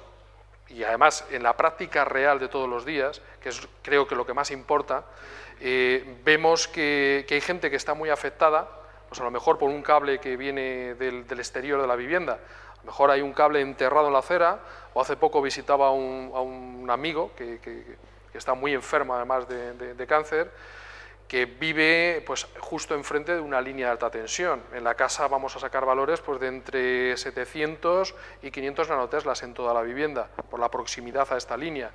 y además en la práctica real de todos los días, que es creo que lo que más importa, vemos que hay gente que está muy afectada, pues a lo mejor por un cable que viene del exterior de la vivienda. A lo mejor hay un cable enterrado en la acera, o hace poco visitaba a un amigo que está muy enfermo además de cáncer, que vive pues, justo enfrente de una línea de alta tensión. En la casa vamos a sacar valores pues, de entre 700 y 500 nanoteslas en toda la vivienda, por la proximidad a esta línea.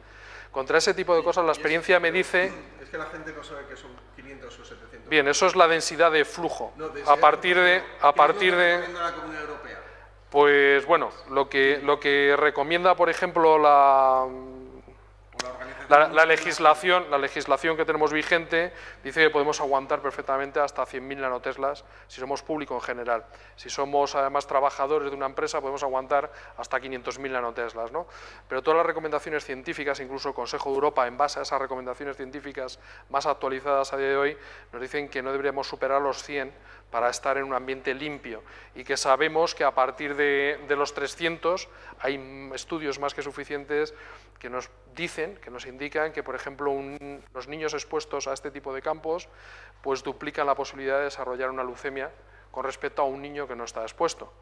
Contra ese tipo de cosas la experiencia me dice... Es que la gente no sabe que son 500 o 700. Bien, eso es la densidad de flujo. No, A partir de la Comunidad Europea. pues bueno, lo que recomienda, por ejemplo, la legislación que tenemos vigente dice que podemos aguantar perfectamente hasta 100.000 nanoteslas si somos público en general. Si somos además trabajadores de una empresa podemos aguantar hasta 500.000 nanoteslas, ¿no? Pero todas las recomendaciones científicas, incluso el Consejo de Europa, en base a esas recomendaciones científicas más actualizadas a día de hoy, nos dicen que no deberíamos superar los 100 para estar en un ambiente limpio y que sabemos que a partir de los 300 hay estudios más que suficientes que nos dicen, que nos indican que, por ejemplo, los niños expuestos a este tipo de campos pues duplican la posibilidad de desarrollar una leucemia con respecto a un niño que no está expuesto.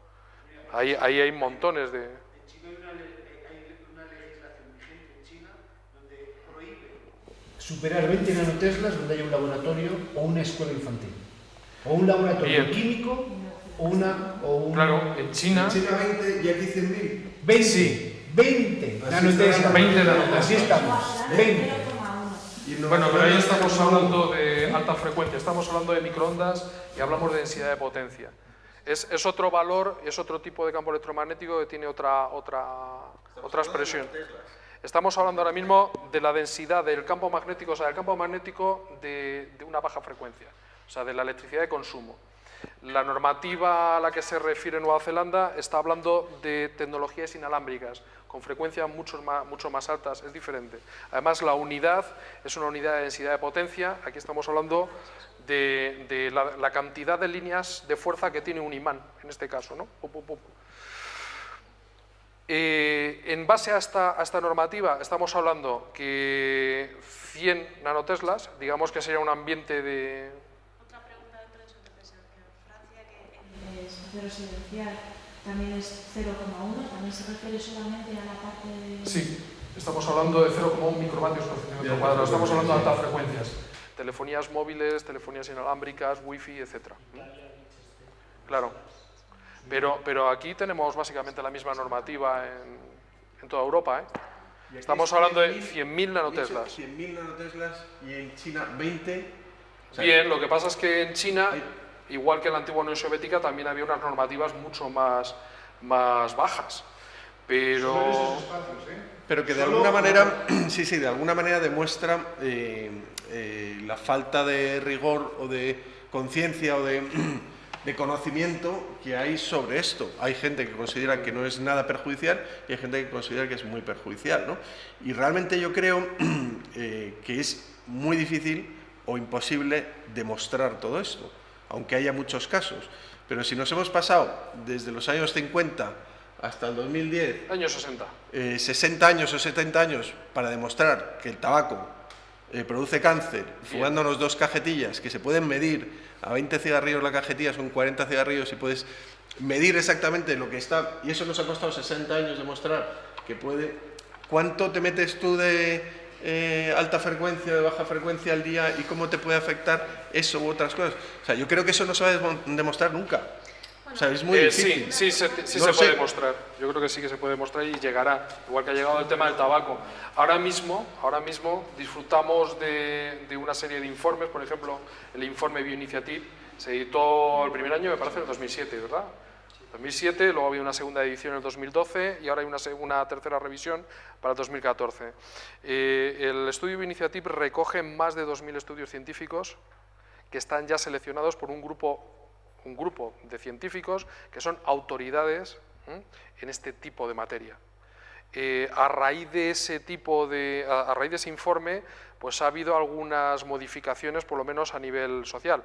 Ahí hay montones de... En China hay una legislación vigente en China donde prohíbe superar 20 nanoteslas donde haya un laboratorio o una escuela infantil. O un laboratorio químico o un... Claro, en China... En China 20 y aquí 100.000. 20. Sí. 20 Así nanoteslas. está, 20 nanoteslas. Así estamos. 20. Bueno, pero ahí estamos hablando de alta frecuencia, estamos hablando de microondas y hablamos de densidad de potencia. Es otro valor, es otro tipo de campo electromagnético que tiene otra expresión. Estamos hablando ahora mismo de la densidad del campo magnético, o sea, del campo magnético de una baja frecuencia, o sea, de la electricidad de consumo. La normativa a la que se refiere Nueva Zelanda está hablando de tecnologías inalámbricas, con frecuencias mucho más altas, es diferente. Además, la unidad es una unidad de densidad de potencia, aquí estamos hablando de la cantidad de líneas de fuerza que tiene un imán, en este caso, ¿no? En base a esta normativa estamos hablando que 100 nanoteslas, digamos que sería un ambiente de... Otra pregunta dentro de eso, profesor, que en Francia, que en espacio residencial también es 0,1, también se refiere solamente a la parte de... Sí, estamos hablando de 0,1 microvatios por centímetro cuadrado, estamos hablando de altas frecuencias. Telefonías móviles, telefonías inalámbricas, wifi, etc. Claro. Pero aquí tenemos básicamente la misma normativa en toda Europa, ¿eh? Estamos hablando de 100.000 nanoteslas. 100.000 nanoteslas y en China 20. O sea, Bien, lo que pasa es que en China, igual que en la antigua Unión Soviética, también había unas normativas mucho más bajas. Pero... Pero que de alguna manera, de alguna manera demuestra la falta de rigor o de conciencia o de conocimiento que hay sobre esto. Hay gente que considera que no es nada perjudicial y hay gente que considera que es muy perjudicial, ¿no? Y realmente yo creo que es muy difícil o imposible demostrar todo esto, aunque haya muchos casos. Pero si nos hemos pasado desde los años 50 hasta el 2010... Años 60. 60 años o 70 años para demostrar que el tabaco produce cáncer, fumándonos 2 cajetillas que se pueden medir, a 20 cigarrillos la cajetilla son 40 cigarrillos y puedes medir exactamente lo que está, y eso nos ha costado 60 años demostrar que puede. ¿Cuánto te metes tú de alta frecuencia, de baja frecuencia al día y cómo te puede afectar eso u otras cosas? O sea, yo creo que eso no se va a demostrar nunca. O sea, es muy difícil. Sí se puede demostrar. Yo creo que sí que se puede demostrar y llegará, igual que ha llegado el tema del tabaco. Ahora mismo disfrutamos de una serie de informes, por ejemplo, el informe Bioinitiative se editó el primer año, me parece, en el 2007, ¿verdad? 2007, luego había una segunda edición en el 2012 y ahora hay una tercera revisión para el 2014. El estudio Bioinitiative recoge más de 2.000 estudios científicos que están ya seleccionados por un grupo de científicos que son autoridades en este tipo de materia. A raíz de ese informe, pues ha habido algunas modificaciones, por lo menos a nivel social.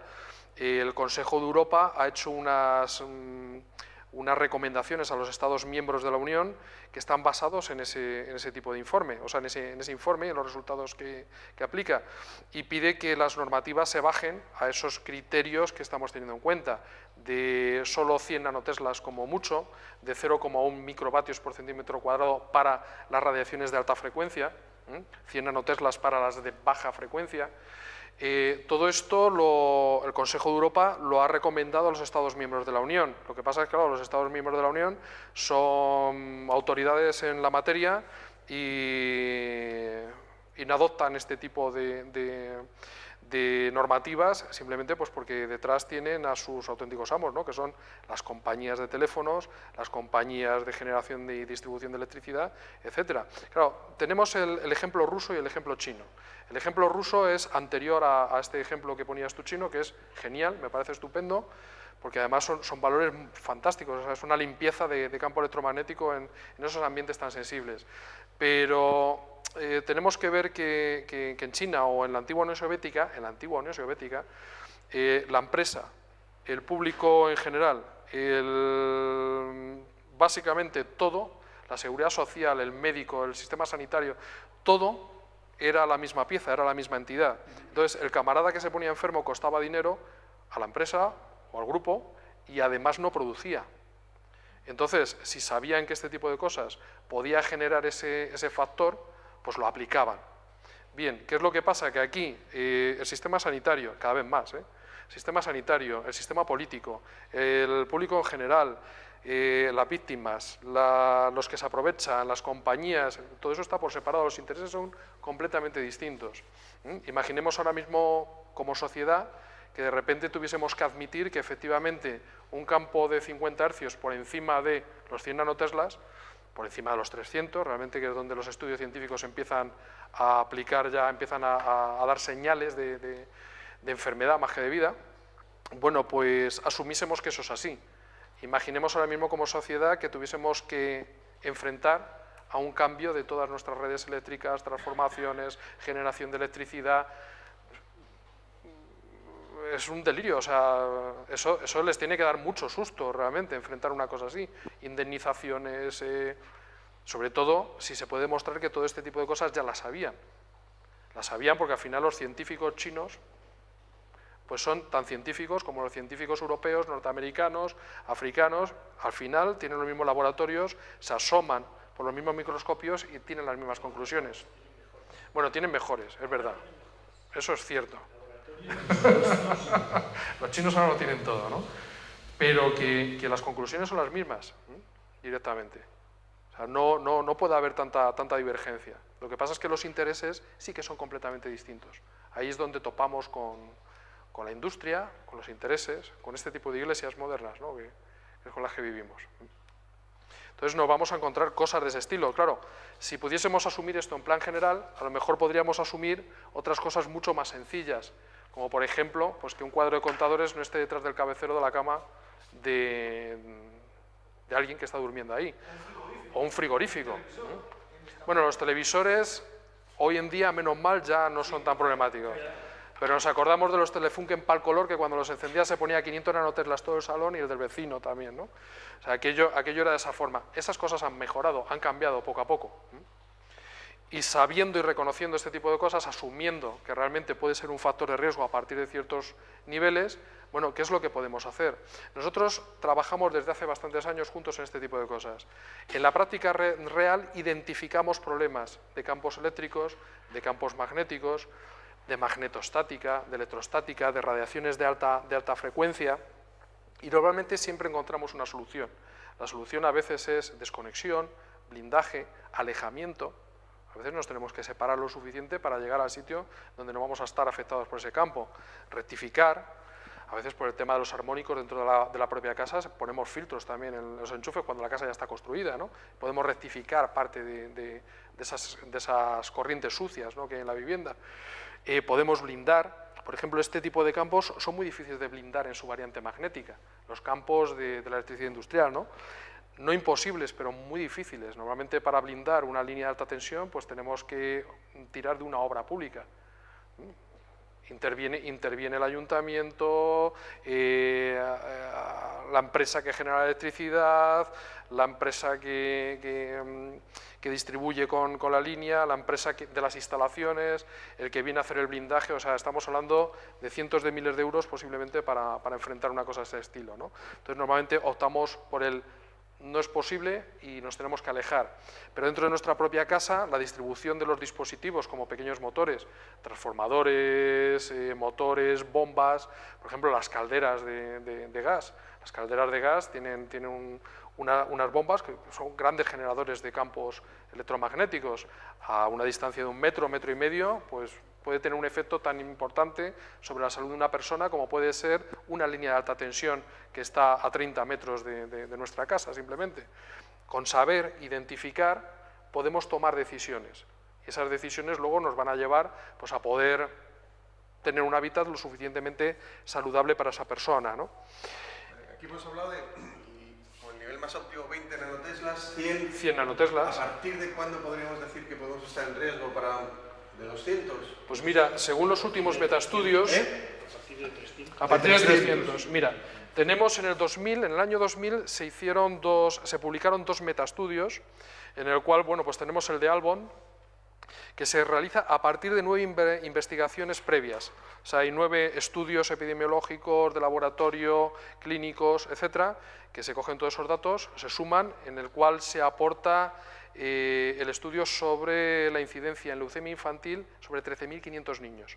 El Consejo de Europa ha hecho unas recomendaciones a los Estados miembros de la Unión que están basados en ese tipo de informe, o sea, en ese informe y en los resultados que aplica, y pide que las normativas se bajen a esos criterios que estamos teniendo en cuenta, de solo 100 nanoteslas como mucho, de 0,1 microvatios por centímetro cuadrado para las radiaciones de alta frecuencia, 100 nanoteslas para las de baja frecuencia. Todo esto el Consejo de Europa lo ha recomendado a los Estados miembros de la Unión. Lo que pasa es que, claro, los Estados miembros de la Unión son autoridades en la materia y no adoptan este tipo de normativas simplemente pues porque detrás tienen a sus auténticos amos, ¿no? Que son las compañías de teléfonos, las compañías de generación y distribución de electricidad, etcétera. Claro, tenemos el ejemplo ruso y el ejemplo chino. El ejemplo ruso es anterior a este ejemplo que ponías tú chino, que es genial, me parece estupendo, porque además son valores fantásticos, o sea, es una limpieza de campo electromagnético en esos ambientes tan sensibles. Pero tenemos que ver que en China o en la antigua Unión Soviética, la empresa, el público en general, básicamente todo, la seguridad social, el médico, el sistema sanitario, todo era la misma pieza, era la misma entidad. Entonces, el camarada que se ponía enfermo costaba dinero a la empresa o al grupo y además no producía. Entonces, si sabían que este tipo de cosas podía generar ese factor, pues lo aplicaban. Bien, ¿qué es lo que pasa? Que aquí el sistema sanitario, cada vez más, el sistema sanitario, el sistema político, el público en general, las víctimas, los que se aprovechan, las compañías, todo eso está por separado, los intereses son completamente distintos. Imaginemos ahora mismo como sociedad que de repente tuviésemos que admitir que efectivamente un campo de 50 hercios por encima de los 100 nanoteslas, por encima de los 300, realmente que es donde los estudios científicos empiezan a aplicar ya, empiezan a dar señales de enfermedad más que de vida, bueno, pues asumiésemos que eso es así. Imaginemos ahora mismo como sociedad que tuviésemos que enfrentar a un cambio de todas nuestras redes eléctricas, transformaciones, generación de electricidad. Es un delirio, o sea, eso les tiene que dar mucho susto realmente, enfrentar una cosa así. Indemnizaciones, sobre todo si se puede demostrar que todo este tipo de cosas ya las sabían. Las sabían porque al final los científicos chinos pues son tan científicos como los científicos europeos, norteamericanos, africanos, al final tienen los mismos laboratorios, se asoman por los mismos microscopios y tienen las mismas conclusiones. Bueno, tienen mejores, es verdad, eso es cierto. Los chinos ahora lo tienen todo, ¿no? Pero que las conclusiones son las mismas, directamente. O sea, no puede haber tanta divergencia. Lo que pasa es que los intereses sí que son completamente distintos. Ahí es donde topamos con la industria, con los intereses, con este tipo de iglesias modernas, ¿no? que es con las que vivimos. Entonces nos vamos a encontrar cosas de ese estilo. Claro, si pudiésemos asumir esto en plan general, a lo mejor podríamos asumir otras cosas mucho más sencillas, como por ejemplo pues que un cuadro de contadores no esté detrás del cabecero de la cama de alguien que está durmiendo ahí, o un frigorífico. Bueno, los televisores hoy en día, menos mal, ya no son tan problemáticos. Pero nos acordamos de los Telefunken Palcolor, que cuando los encendía se ponía 500 nanoteslas todo el salón y el del vecino también, ¿no? O sea, aquello era de esa forma. Esas cosas han mejorado, han cambiado poco a poco. Y sabiendo y reconociendo este tipo de cosas, asumiendo que realmente puede ser un factor de riesgo a partir de ciertos niveles, bueno, ¿qué es lo que podemos hacer? Nosotros trabajamos desde hace bastantes años juntos en este tipo de cosas. En la práctica real identificamos problemas de campos eléctricos, de campos magnéticos, de magnetostática, de electrostática, de radiaciones de alta frecuencia, y normalmente siempre encontramos una solución. La solución a veces es desconexión, blindaje, alejamiento. A veces nos tenemos que separar lo suficiente para llegar al sitio donde no vamos a estar afectados por ese campo. Rectificar. A veces por el tema de los armónicos dentro de la propia casa ponemos filtros también en los enchufes cuando la casa ya está construida, ¿no? Podemos rectificar parte de esas corrientes sucias, ¿no?, que hay en la vivienda. Podemos blindar. Por ejemplo, este tipo de campos son muy difíciles de blindar en su variante magnética. Los campos de la electricidad industrial, ¿no? No imposibles, pero muy difíciles. Normalmente para blindar una línea de alta tensión pues tenemos que tirar de una obra pública. Interviene el ayuntamiento, la empresa que genera la electricidad, la empresa que distribuye con la línea, la empresa de las instalaciones, el que viene a hacer el blindaje. O sea, estamos hablando de cientos de miles de euros posiblemente para enfrentar una cosa de ese estilo, ¿no? Entonces, normalmente optamos por el no es posible y nos tenemos que alejar. Pero dentro de nuestra propia casa, la distribución de los dispositivos como pequeños motores, transformadores, motores, bombas, por ejemplo, las calderas de gas. Las calderas de gas tienen unas bombas que son grandes generadores de campos electromagnéticos. A una distancia de 1 metro, 1,5 metros, pues puede tener un efecto tan importante sobre la salud de una persona como puede ser una línea de alta tensión que está a 30 metros de nuestra casa, simplemente. Con saber identificar podemos tomar decisiones y esas decisiones luego nos van a llevar pues, a poder tener un hábitat lo suficientemente saludable para esa persona, ¿no? Aquí hemos hablado de, con el nivel más óptimo, 20 nanoteslas, 100 nanoteslas. ¿A partir de cuándo podríamos decir que podemos estar en riesgo de 200? Pues mira, según los últimos metaestudios, A partir de 300. a partir de 300. Mira, tenemos en el año 2000 se publicaron 2 metaestudios, en el cual, bueno, pues tenemos el de Albon, que se realiza a partir de 9 investigaciones previas. O sea, hay 9 estudios epidemiológicos, de laboratorio, clínicos, etcétera, que se cogen todos esos datos, se suman, en el cual se aporta el estudio sobre la incidencia en leucemia infantil sobre 13.500 niños.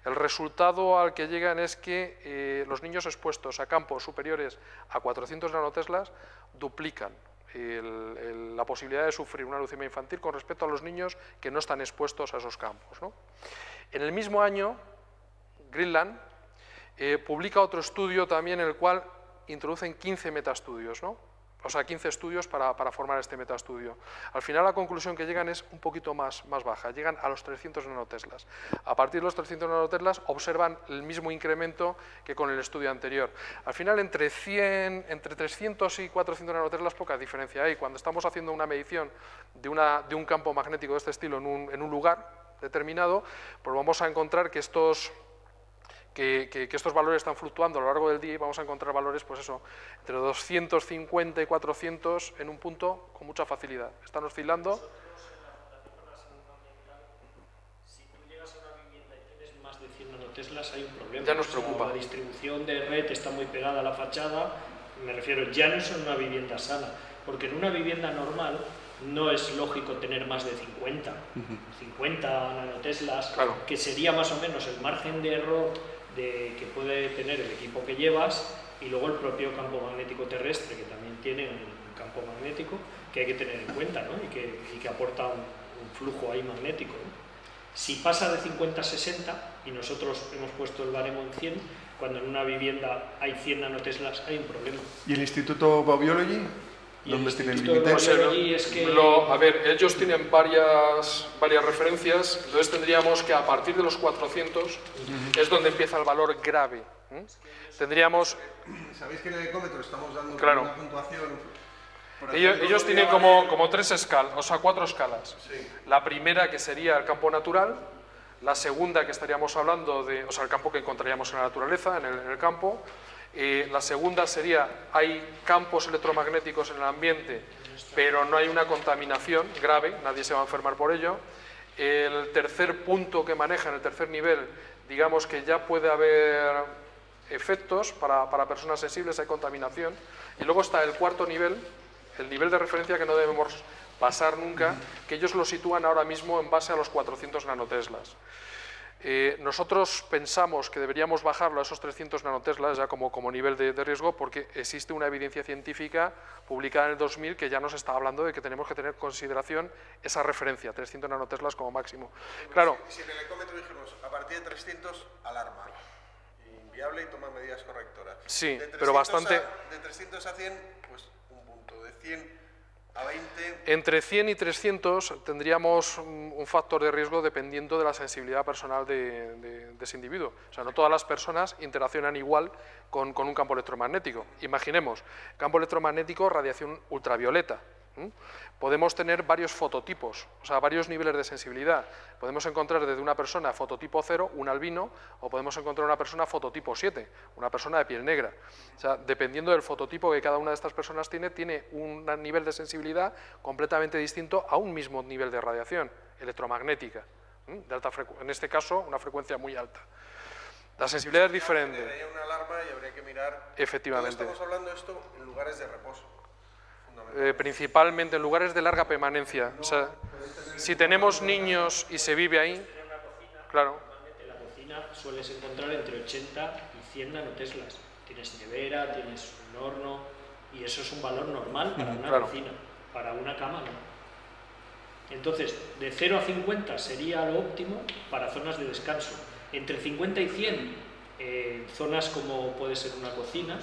El resultado al que llegan es que los niños expuestos a campos superiores a 400 nanoteslas duplican la posibilidad de sufrir una leucemia infantil con respecto a los niños que no están expuestos a esos campos, ¿no? En el mismo año, Greenland publica otro estudio también en el cual introducen 15 metaestudios, ¿no? O sea, 15 estudios para formar este metaestudio. Al final la conclusión que llegan es un poquito más baja, llegan a los 300 nanoteslas. A partir de los 300 nanoteslas observan el mismo incremento que con el estudio anterior. Al final entre 300 y 400 nanoteslas poca diferencia hay. Cuando estamos haciendo una medición de un campo magnético de este estilo en un lugar determinado, pues vamos a encontrar que estos valores están fluctuando a lo largo del día y vamos a encontrar valores, pues eso, entre 250 y 400 en un punto con mucha facilidad. Están oscilando. Si tú llegas a una vivienda y tienes más de 100 nanoteslas, hay un problema. Ya nos preocupa. La distribución de red está muy pegada a la fachada, me refiero, ya no es en una vivienda sana, porque en una vivienda normal no es lógico tener más de 50 nanoteslas, Claro. que sería más o menos el margen de error que puede tener el equipo que llevas, y luego el propio campo magnético terrestre, que también tiene un campo magnético que hay que tener en cuenta, ¿no? y que aporta un flujo ahí magnético, ¿no? Si pasa de 50 a 60, y nosotros hemos puesto el baremo en 100, cuando en una vivienda hay 100 nanoteslas hay un problema. ¿Y el Instituto Biobiology? Y el ¿Dónde tiene el Instituto de límite? Meteorología es que... A ver, ellos tienen varias referencias, entonces tendríamos que a partir de los 400 es donde empieza el valor grave. Tendríamos... ¿Sabéis que en el ecómetro estamos dando Claro. una puntuación? Por Ellos ejemplo, tienen podría valer- como 3 escalas, o sea, 4 escalas. Sí. La primera, que sería el campo natural; la segunda, que estaríamos hablando de, o sea, el campo que encontraríamos en la naturaleza, en el campo; la segunda sería, hay campos electromagnéticos en el ambiente, pero no hay una contaminación grave, nadie se va a enfermar por ello. El tercer punto que maneja, en el tercer nivel, digamos que ya puede haber efectos para personas sensibles, hay contaminación. Y luego está el cuarto nivel, el nivel de referencia que no debemos pasar nunca, que ellos lo sitúan ahora mismo en base a los 400 nanoteslas. Nosotros pensamos que deberíamos bajarlo a esos 300 nanoteslas ya como nivel de riesgo, porque existe una evidencia científica publicada en el 2000 que ya nos está hablando de que tenemos que tener en consideración esa referencia, 300 nanoteslas como máximo. Claro. Si en el ecómetro dijimos, a partir de 300, alarma. Inviable y toma medidas correctoras. Sí, De 300 pero bastante... De 300 a 100, pues un punto. De 100 a 20... Entre 100 y 300 tendríamos un factor de riesgo dependiendo de la sensibilidad personal de ese individuo. O sea, no todas las personas interaccionan igual con un campo electromagnético. Imaginemos, campo electromagnético, radiación ultravioleta. Podemos tener varios fototipos, o sea, varios niveles de sensibilidad. Podemos encontrar desde una persona fototipo 0, un albino, o podemos encontrar una persona fototipo 7, una persona de piel negra. O sea, dependiendo del fototipo que cada una de estas personas tiene un nivel de sensibilidad completamente distinto a un mismo nivel de radiación electromagnética, de alta en este caso, una frecuencia muy alta. La sensibilidad es diferente. Hay una alarma y habría que mirar... Efectivamente. Estamos hablando de esto en lugares de reposo. Principalmente en lugares de larga permanencia. O sea, si tenemos niños y se vive ahí, claro. Normalmente en la cocina sueles encontrar entre 80 y 100 nanoteslas. Tienes nevera, tienes un horno, y eso es un valor normal para una Claro. cocina. Para una cama no. Entonces, de 0 a 50 sería lo óptimo para zonas de descanso. Entre 50 y 100, zonas como puede ser una cocina.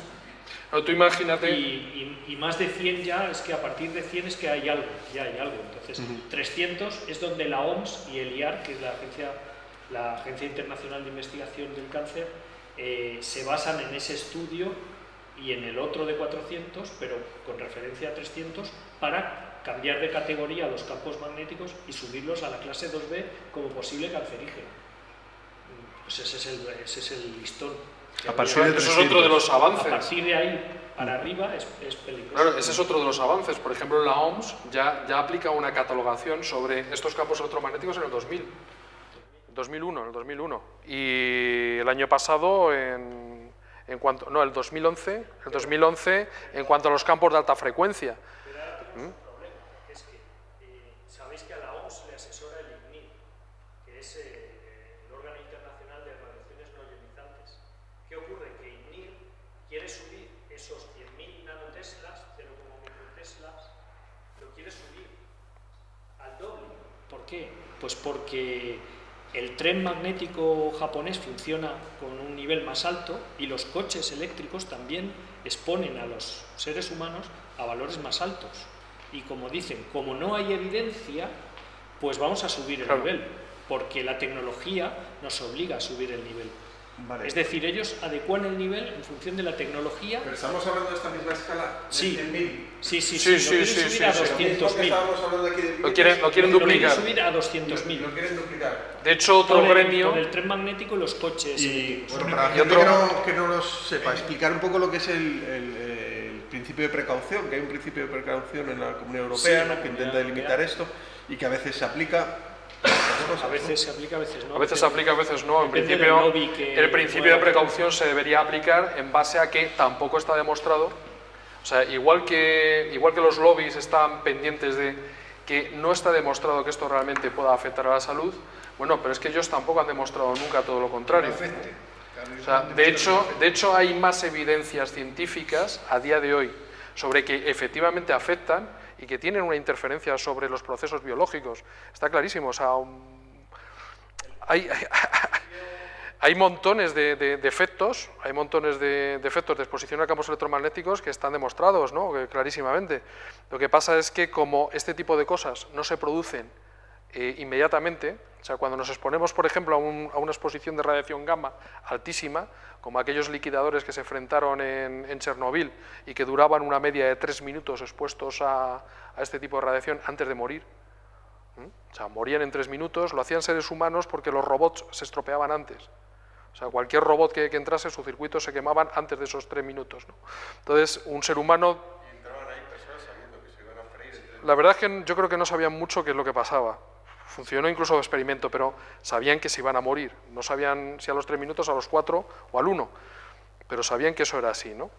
Pero tú imagínate... Y más de 100 ya, es que a partir de 100 es que hay algo, ya hay algo. Entonces, 300 es donde la OMS y el IARC, que es la Agencia Internacional de Investigación del Cáncer, se basan en ese estudio y en el otro de 400, pero con referencia a 300, para cambiar de categoría los campos magnéticos y subirlos a la clase 2B como posible cancerígeno. Pues ese es el listón. A partir de Eso es otro de los A avances. partir de ahí para arriba es peligroso. Claro, ese es otro de los avances. Por ejemplo, la OMS ya aplica una catalogación sobre estos campos electromagnéticos en el 2000. 2001. Y el año pasado, el 2011, en cuanto a los campos de alta frecuencia. Es que sabéis que a la OMS le asesora el ICNIR, que es el órgano internacional de radiaciones no ionizantes. ¿Qué ocurre? Que ICNIR quiere subir esos 100.000 nanoteslas, 0,1 microteslas, lo quiere subir al doble. ¿Por qué? Pues porque el tren magnético japonés funciona con un nivel más alto y los coches eléctricos también exponen a los seres humanos a valores más altos. Y como dicen, como no hay evidencia, pues vamos a subir el nivel, porque la tecnología nos obliga a subir el nivel. Vale. Es decir, ellos adecuan el nivel en función de la tecnología. Pero estamos hablando de esta misma escala, de Sí. 100.000. Sí, Sí, lo quieren sí, subir sí, a sí. Lo mismo que 200.000. estábamos hablando aquí de Lo quieren Lo quieren duplicar. subir a Lo 200.000. quieren duplicar. De hecho, otro gremio... Por el tren magnético y los coches. Y eléctricos. bueno, para la Y gente otro- que no lo sepa, explicar un poco lo que es el principio de precaución, que hay un principio de precaución en la Comunidad Europea, Sí, ¿no? la que Comunidad intenta delimitar Europea. esto y que a veces se aplica. A veces se aplica, a veces no. A veces se aplica, a veces no. En Depende principio, del lobby que el principio de mueva. precaución se debería aplicar en base a que tampoco está demostrado. O sea, igual que los lobbies están pendientes de que no está demostrado que esto realmente pueda afectar a la salud, bueno, pero es que ellos tampoco han demostrado nunca todo lo contrario. O sea, de hecho, hay más evidencias científicas a día de hoy sobre que efectivamente afectan y que tienen una interferencia sobre los procesos biológicos. Está clarísimo. O sea, Hay montones de efectos, hay montones de efectos de exposición a campos electromagnéticos que están demostrados, ¿no? Clarísimamente. Lo que pasa es que como este tipo de cosas no se producen inmediatamente, o sea, cuando nos exponemos, por ejemplo, a una exposición de radiación gamma altísima, como aquellos liquidadores que se enfrentaron en Chernobyl y que duraban una media de 3 minutos expuestos a este tipo de radiación antes de morir, o sea, morían en 3 minutos, lo hacían seres humanos porque los robots se estropeaban antes. O sea, cualquier robot que entrase, sus circuitos se quemaban antes de esos 3 minutos, ¿no? Entonces, un ser humano... Y entraban ahí personas sabiendo que se iban a freír. La verdad es que yo creo que no sabían mucho qué es lo que pasaba. Funcionó incluso el experimento, pero sabían que se iban a morir. No sabían si a los 3 minutos, a los 4 o al 1, pero sabían que eso era así, ¿no?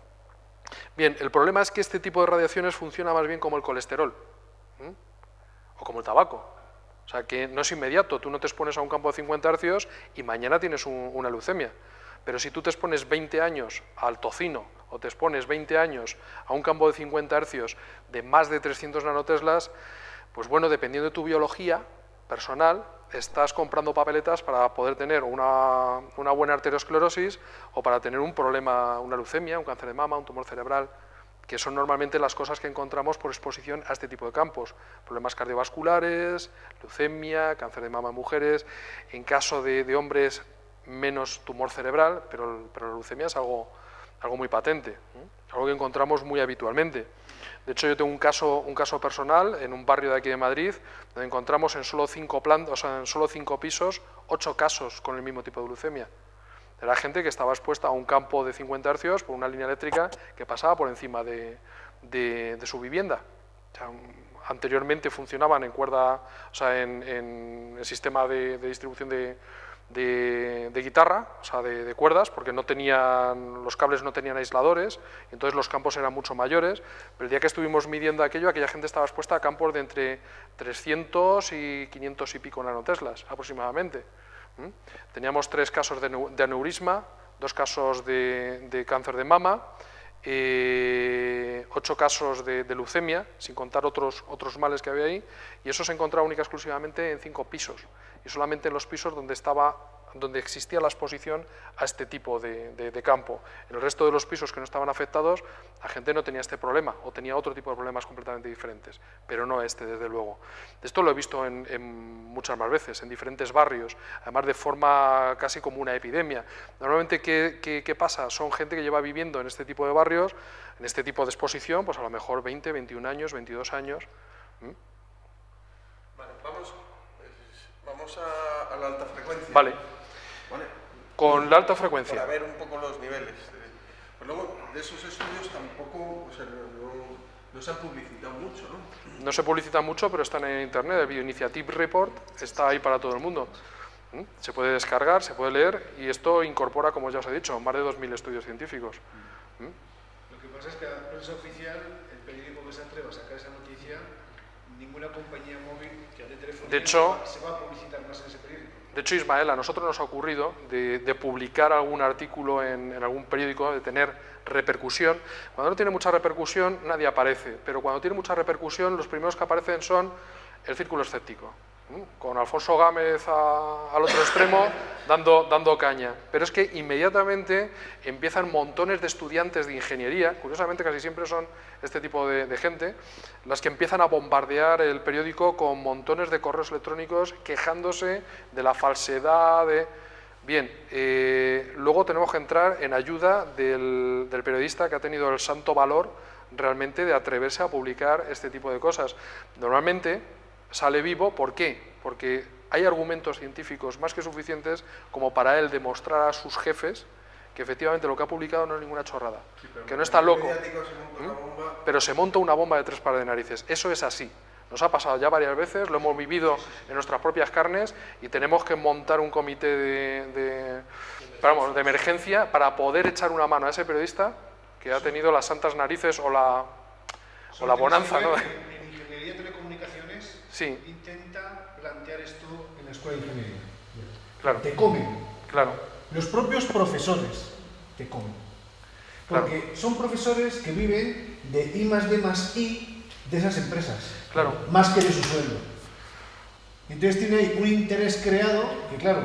Bien, el problema es que este tipo de radiaciones funciona más bien como el colesterol, o como el tabaco. O sea, que no es inmediato, tú no te expones a un campo de 50 hercios y mañana tienes una leucemia. Pero si tú te expones 20 años al tocino o te expones 20 años a un campo de 50 hercios de más de 300 nanoteslas, pues bueno, dependiendo de tu biología personal, estás comprando papeletas para poder tener una buena arteriosclerosis o para tener un problema, una leucemia, un cáncer de mama, un tumor cerebral, que son normalmente las cosas que encontramos por exposición a este tipo de campos. Problemas cardiovasculares, leucemia, cáncer de mama en mujeres, en caso de hombres menos tumor cerebral, pero la leucemia es algo muy patente, algo que encontramos muy habitualmente. De hecho, yo tengo un caso personal en un barrio de aquí de Madrid, donde encontramos en solo 5 pisos 8 casos con el mismo tipo de leucemia. Era gente que estaba expuesta a un campo de 50 hercios por una línea eléctrica que pasaba por encima de su vivienda. O sea, anteriormente funcionaban en cuerda, o sea, en el sistema de distribución de guitarra, o sea, de cuerdas, porque los cables no tenían aisladores, entonces los campos eran mucho mayores, pero el día que estuvimos midiendo aquella gente estaba expuesta a campos de entre 300 y 500 y pico nanoteslas aproximadamente. Teníamos 3 casos de aneurisma, 2 casos de cáncer de mama, 8 casos de leucemia, sin contar otros males que había ahí, y eso se encontraba única y exclusivamente en 5 pisos, y solamente en los pisos donde existía la exposición a este tipo de campo. En el resto de los pisos que no estaban afectados, la gente no tenía este problema, o tenía otro tipo de problemas completamente diferentes, pero no este, desde luego. Esto lo he visto en muchas más veces, en diferentes barrios, además de forma casi como una epidemia. Normalmente, ¿qué pasa? Son gente que lleva viviendo en este tipo de barrios, en este tipo de exposición, pues a lo mejor 20, 21 años, 22 años. Vale, vamos a la alta frecuencia. Vale. Con la alta frecuencia. Para ver un poco los niveles. Pues luego, de esos estudios tampoco, o sea, no se han publicitado mucho, ¿no? No se publicita mucho, pero están en internet. El Bioinitiative Report está ahí para todo el mundo. Se puede descargar, se puede leer, y esto incorpora, como ya os he dicho, más de 2.000 estudios científicos. Lo que pasa es que a la prensa oficial, el periódico que se atreva a sacar esa noticia, ninguna compañía móvil que de telefonía se va a publicitar más en ese periódico. De hecho, Ismael, a nosotros nos ha ocurrido de publicar algún artículo en algún periódico, de tener repercusión. Cuando no tiene mucha repercusión, nadie aparece, pero cuando tiene mucha repercusión, los primeros que aparecen son el círculo escéptico, con Alfonso Gámez al otro extremo dando caña. Pero es que inmediatamente empiezan montones de estudiantes de ingeniería, curiosamente casi siempre son este tipo de gente, las que empiezan a bombardear el periódico con montones de correos electrónicos quejándose de la falsedad de... Bien, luego tenemos que entrar en ayuda del periodista que ha tenido el santo valor realmente de atreverse a publicar este tipo de cosas. Normalmente sale vivo, ¿por qué? Porque hay argumentos científicos más que suficientes como para él demostrar a sus jefes que efectivamente lo que ha publicado no es ninguna chorrada, Sí, que no está loco, pero se monta una bomba de 3 pares de narices. Eso es así. Nos ha pasado ya varias veces, lo hemos vivido en nuestras propias carnes y tenemos que montar un comité de emergencia para poder echar una mano a ese periodista que ha tenido las santas narices o la bonanza, ¿no? En Ingeniería de Telecomunicaciones intenta plantear esto en la Escuela de Ingeniería. Claro. Te comen. Claro. Los propios profesores te comen. Porque son profesores que viven de I+D+I de esas empresas. Claro. Más que de su sueldo. Entonces tiene ahí un interés creado que, claro,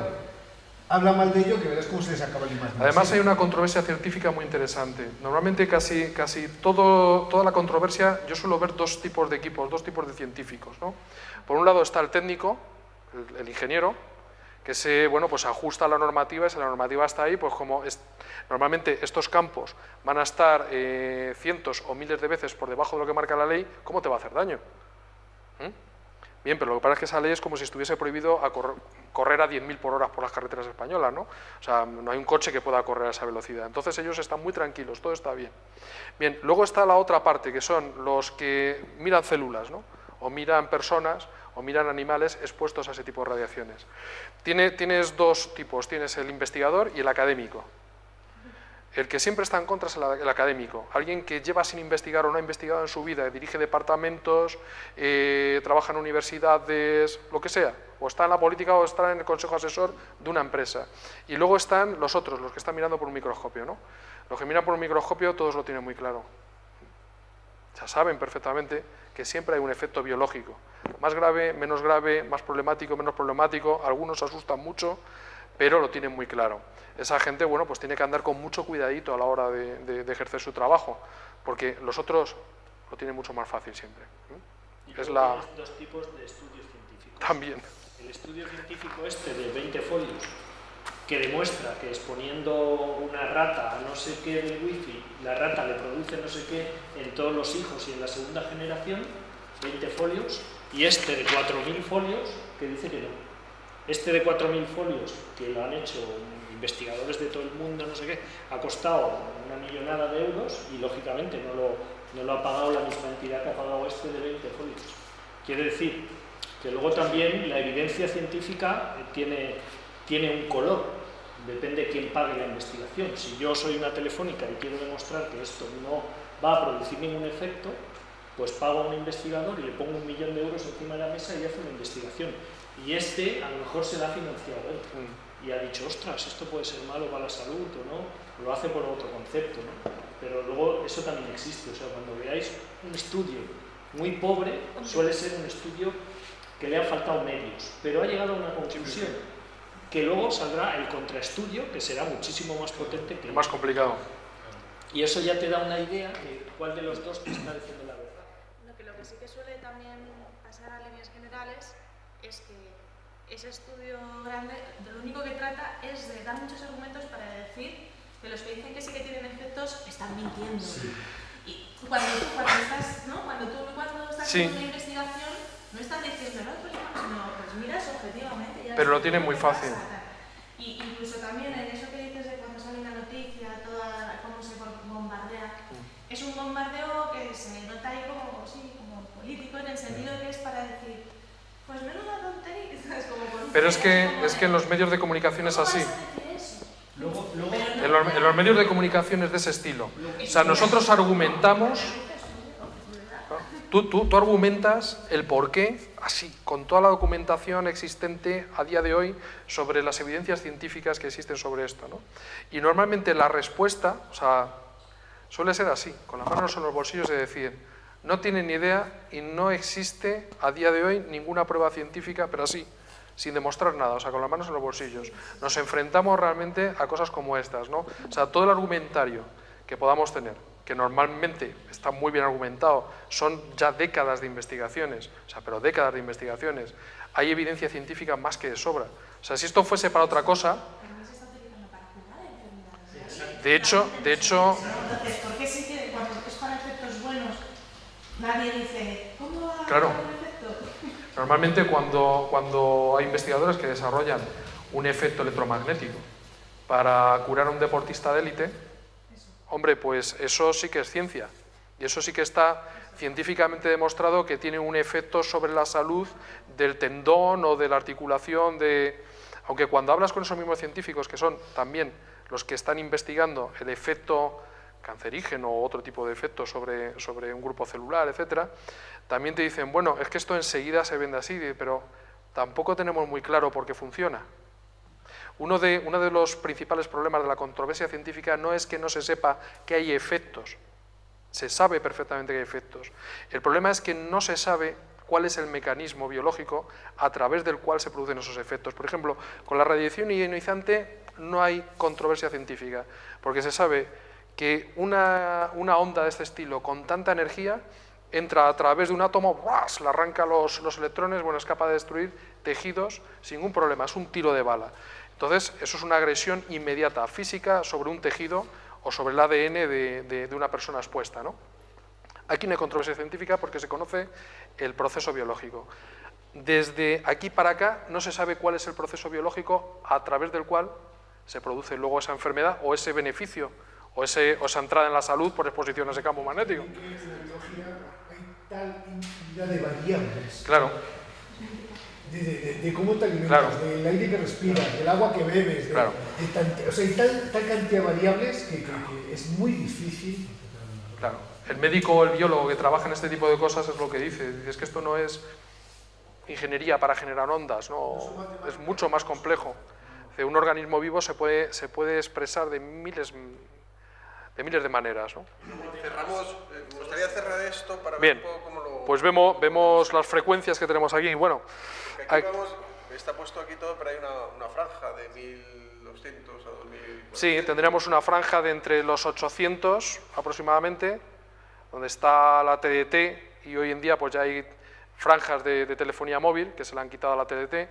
habla mal de ello, que verás cómo se les acaba el imagen. Además hay una controversia científica muy interesante. Normalmente casi toda la controversia, yo suelo ver dos tipos de equipos, dos tipos de científicos, ¿no? Por un lado está el técnico, el ingeniero, que se ajusta a la normativa, y si la normativa está ahí, pues normalmente estos campos van a estar cientos o miles de veces por debajo de lo que marca la ley, ¿cómo te va a hacer daño? Bien, pero lo que pasa es que esa ley es como si estuviese prohibido correr a 10.000 por hora por las carreteras españolas, ¿no? O sea, no hay un coche que pueda correr a esa velocidad. Entonces ellos están muy tranquilos, todo está bien. Bien, luego está la otra parte, que son los que miran células, ¿no? O miran personas, o miran animales expuestos a ese tipo de radiaciones. Tienes dos tipos, tienes el investigador y el académico. El que siempre está en contra es el académico, alguien que lleva sin investigar o no ha investigado en su vida, dirige departamentos, trabaja en universidades, lo que sea, o está en la política o está en el consejo asesor de una empresa. Y luego están los otros, los que están mirando por un microscopio, ¿no? Los que miran por un microscopio todos lo tienen muy claro. Ya saben perfectamente que siempre hay un efecto biológico, más grave, menos grave, más problemático, menos problemático, algunos asustan mucho, pero lo tienen muy claro. Esa gente, bueno, pues tiene que andar con mucho cuidadito a la hora de ejercer su trabajo, porque los otros lo tienen mucho más fácil siempre. Y tienes dos tipos de estudios científicos. También. El estudio científico de 20 folios, que demuestra que exponiendo una rata a no sé qué del wifi, la rata le produce no sé qué en todos los hijos y en la segunda generación, 20 folios, y de 4.000 folios, que dice que no. De 4.000 folios, que lo han hecho investigadores de todo el mundo, no sé qué, ha costado una millonada de euros y, lógicamente, no lo ha pagado la misma entidad que ha pagado de 20 folios. Quiere decir que luego también la evidencia científica tiene un color, depende de quién pague la investigación. Si yo soy una telefónica y quiero demostrar que esto no va a producir ningún efecto, pues pago a un investigador y le pongo 1 millón de euros encima de la mesa y hace una investigación. Y a lo mejor se la ha financiado él. Y ha dicho, ostras, esto puede ser malo para la salud o no, lo hace por otro concepto, ¿no? Pero luego eso también existe, o sea, cuando veáis un estudio muy pobre, suele ser un estudio que le han faltado medios, pero ha llegado a una conclusión, que luego saldrá el contraestudio, que será muchísimo más potente que más complicado. Y eso ya te da una idea de cuál de los dos te está diciendo la verdad. Lo que sí que suele también pasar a líneas generales es que ese estudio grande lo único que trata es de dar muchos argumentos para decir que los que dicen que sí que tienen efectos están mintiendo. Sí. Y cuando estás haciendo una investigación, no estás diciendo, no, pues miras objetivamente. Ya pero lo tienen muy fácil. Y incluso también en eso que dices de cuando sale una noticia, cómo se bombardea, es un bombardeo que se nota ahí como político, en el sentido de que es para decir, pues menuda tontería. Pero es que en los medios de comunicación es así. En los medios de comunicación es de ese estilo. O sea, nosotros argumentamos, tú argumentas el porqué, así, con toda la documentación existente a día de hoy sobre las evidencias científicas que existen sobre esto, ¿no? Y normalmente la respuesta, o sea, suele ser así, con las manos en los bolsillos, de decir, no tienen ni idea y no existe a día de hoy ninguna prueba científica, pero así, sin demostrar nada, o sea, con las manos en los bolsillos. Nos enfrentamos realmente a cosas como estas, ¿no? O sea, todo el argumentario que podamos tener, que normalmente está muy bien argumentado, son ya décadas de investigaciones, o sea, pero décadas de investigaciones. Hay evidencia científica más que de sobra. O sea, si esto fuese para otra cosa... De hecho... Entonces, ¿por qué sí que cuando es para efectos buenos nadie dice, ¿cómo va a claro. haber un efecto? Normalmente cuando hay investigadores que desarrollan un efecto electromagnético para curar a un deportista de élite, hombre, pues eso sí que es ciencia. Y eso sí que está científicamente demostrado que tiene un efecto sobre la salud del tendón o de la articulación. Aunque cuando hablas con esos mismos científicos, que son también los que están investigando el efecto cancerígeno o otro tipo de efectos sobre un grupo celular, etcétera, también te dicen, bueno, es que esto enseguida se vende así, pero tampoco tenemos muy claro por qué funciona. Uno de los principales problemas de la controversia científica no es que no se sepa que hay efectos, se sabe perfectamente que hay efectos. El problema es que no se sabe cuál es el mecanismo biológico a través del cual se producen esos efectos. Por ejemplo, con la radiación ionizante no hay controversia científica, porque se sabe que una onda de este estilo con tanta energía entra a través de un átomo, ¡buas!, le arranca los electrones, bueno, es capaz de destruir tejidos sin ningún problema, es un tiro de bala. Entonces, eso es una agresión inmediata, física, sobre un tejido o sobre el ADN de una persona expuesta, ¿no? Aquí no hay controversia científica porque se conoce el proceso biológico. Desde aquí para acá no se sabe cuál es el proceso biológico a través del cual se produce luego esa enfermedad o ese beneficio o esa entrada en la salud por exposición a ese campo magnético. En la biología hay tal infinidad de variables. Claro. De cómo te alimentas, Claro. del aire que respiras, del agua que bebes, Claro. o sea, hay tal cantidad de variables que es muy difícil. Claro. El médico o el biólogo que trabaja en este tipo de cosas es lo que dice. Dice, es que esto no es ingeniería para generar ondas, no, es mucho más complejo. Un organismo vivo se puede expresar de miles de maneras, ¿no? Cerramos, me gustaría cerrar esto para Bien, ver un poco cómo lo... pues vemos las frecuencias que tenemos aquí. Bueno, Aquí vamos, está puesto aquí todo, pero hay una franja de 1200 a 2000... sí, tendríamos una franja de entre los 800 aproximadamente, donde está la TDT, y hoy en día pues ya hay franjas de telefonía móvil que se le han quitado a la TDT.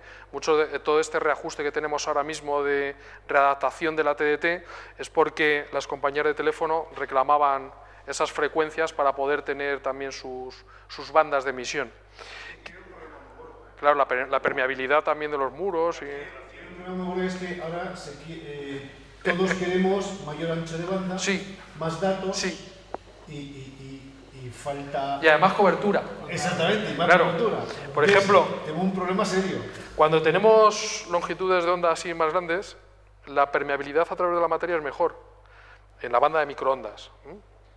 Todo este reajuste que tenemos ahora mismo de readaptación de la TDT es porque las compañías de teléfono reclamaban esas frecuencias para poder tener también sus bandas de emisión. Claro, la permeabilidad también de los muros. El problema es que ahora todos queremos mayor ancho de banda, Sí. más datos Sí. y falta... Y además cobertura. Exactamente, y más Claro. cobertura. Por ejemplo, tenemos un problema serio. cuando tenemos longitudes de onda así más grandes, la permeabilidad a través de la materia es mejor en la banda de microondas.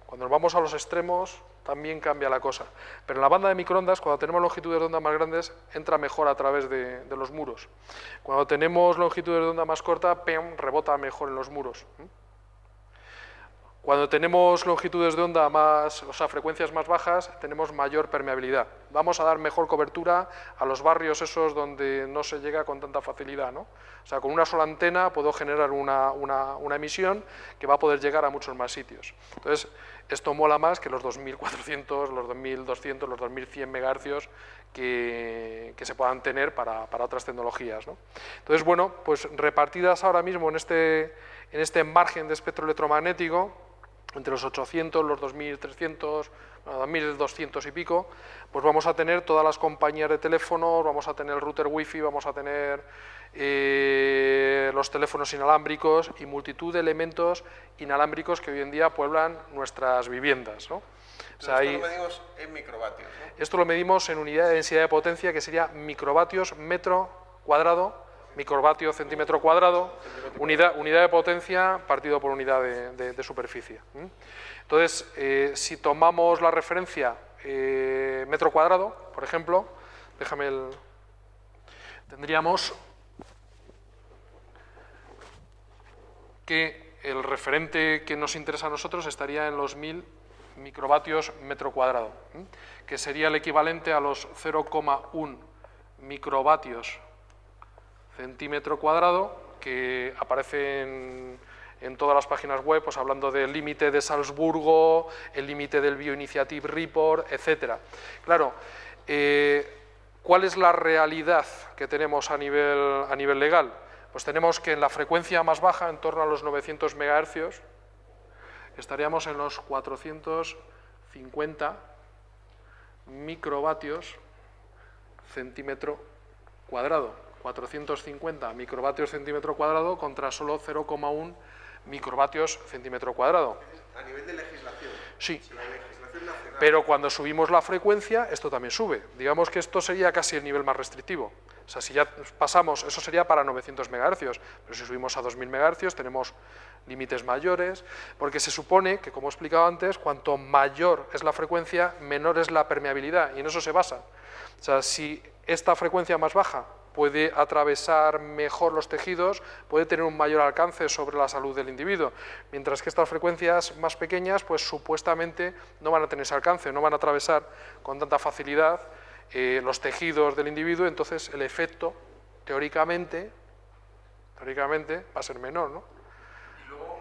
Cuando nos vamos a los extremos también cambia la cosa. Pero en la banda de microondas, cuando tenemos longitudes de onda más grandes, entra mejor a través de los muros. Cuando tenemos longitudes de onda más corta, ¡pam!, rebota mejor en los muros. Cuando tenemos longitudes de onda más, o sea, frecuencias más bajas, tenemos mayor permeabilidad. Vamos a dar mejor cobertura a los barrios esos donde no se llega con tanta facilidad, ¿no? O sea, con una sola antena puedo generar una emisión que va a poder llegar a muchos más sitios. Entonces, esto mola más que los 2400, los 2200, los 2100 MHz que se puedan tener para otras tecnologías, ¿no? Entonces, bueno, pues repartidas ahora mismo en este margen de espectro electromagnético, entre los 800, los 2300, 2200 y pico, pues vamos a tener todas las compañías de teléfonos, vamos a tener el router wifi, vamos a tener los teléfonos inalámbricos y multitud de elementos inalámbricos que hoy en día pueblan nuestras viviendas, ¿no? O sea, esto lo medimos en microvatios, ¿no? Esto lo medimos en unidad de densidad de potencia, que sería microvatios metro cuadrado, microvatio centímetro cuadrado, unidad de potencia partido por unidad de superficie. Entonces, si tomamos la referencia metro cuadrado, por ejemplo, tendríamos que el referente que nos interesa a nosotros estaría en los 1000 microvatios metro cuadrado, que sería el equivalente a los 0,1 microvatios centímetro cuadrado, que aparece en todas las páginas web, pues hablando del límite de Salzburgo, el límite del Bioinitiative Report, etc. Claro, ¿cuál es la realidad que tenemos a nivel legal? Pues tenemos que en la frecuencia más baja, en torno a los 900 MHz, estaríamos en los 450 microvatios centímetro cuadrado. 450 microvatios centímetro cuadrado contra solo 0,1 microvatios centímetro cuadrado. A nivel de legislación. Sí. La legislación nacional. Pero cuando subimos la frecuencia, esto también sube. Digamos que esto sería casi el nivel más restrictivo. O sea, si ya pasamos, eso sería para 900 MHz, pero si subimos a 2000 MHz tenemos límites mayores, porque se supone que, como he explicado antes, cuanto mayor es la frecuencia, menor es la permeabilidad, y en eso se basa. O sea, si esta frecuencia más baja puede atravesar mejor los tejidos, puede tener un mayor alcance sobre la salud del individuo, mientras que estas frecuencias más pequeñas, pues supuestamente no van a tener ese alcance, no van a atravesar con tanta facilidad los tejidos del individuo, entonces el efecto, teóricamente va a ser menor, ¿no? Y luego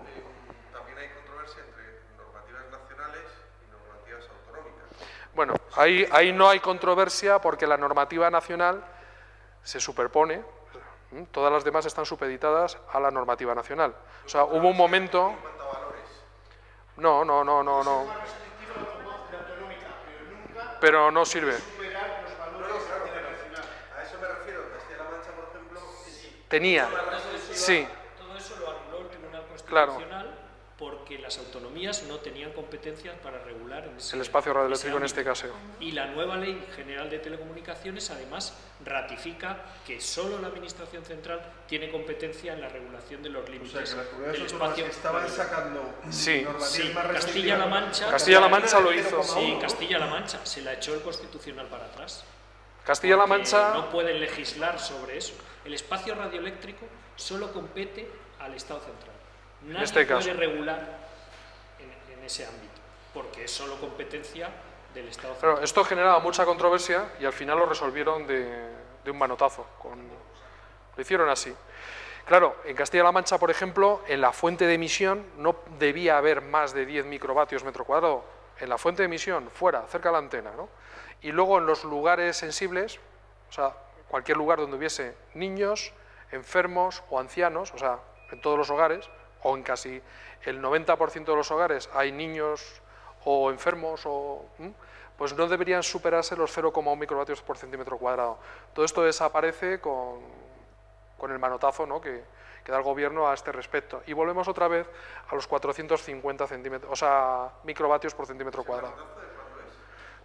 también hay controversia entre normativas nacionales y normativas autonómicas. Bueno, ahí no hay controversia porque la normativa nacional se superpone, todas las demás están supeditadas a la normativa nacional. O sea, hubo un momento... No. Pero no sirve. A eso me refiero. Castilla-La Mancha, por ejemplo, Tenía, sí. Todo eso lo anuló el Tribunal Constitucional porque las autonomías no tenían competencias para regular El espacio radioeléctrico en este caso. Y la nueva Ley General de Telecomunicaciones, además, ratifica que solo la Administración Central tiene competencia en la regulación de los límites o sea, que las comunidades del autónomas espacio. que estaban sacando Sí. normativas Sí, más restrictivas. Castilla-La Mancha lo hizo. Sí, Castilla-La Mancha se la echó el Constitucional para atrás. Castilla-La Porque Mancha... no pueden legislar sobre eso. El espacio radioeléctrico solo compete al Estado Central. Nadie este puede caso. regular en ese ámbito, porque es solo competencia del Estado Central. Pero esto generaba mucha controversia y al final lo resolvieron de un manotazo. Lo hicieron así. Claro, en Castilla-La Mancha, por ejemplo, en la fuente de emisión no debía haber más de 10 microvatios metro cuadrado. En la fuente de emisión, fuera, cerca de la antena, ¿no? Y luego en los lugares sensibles, o sea, cualquier lugar donde hubiese niños, enfermos o ancianos, o sea, en todos los hogares, o en casi el 90% de los hogares hay niños o enfermos, pues no deberían superarse los 0,1 microvatios por centímetro cuadrado. Todo esto desaparece con el manotazo, ¿no?, que da el gobierno a este respecto. Y volvemos otra vez a los 450 microvatios por centímetro cuadrado.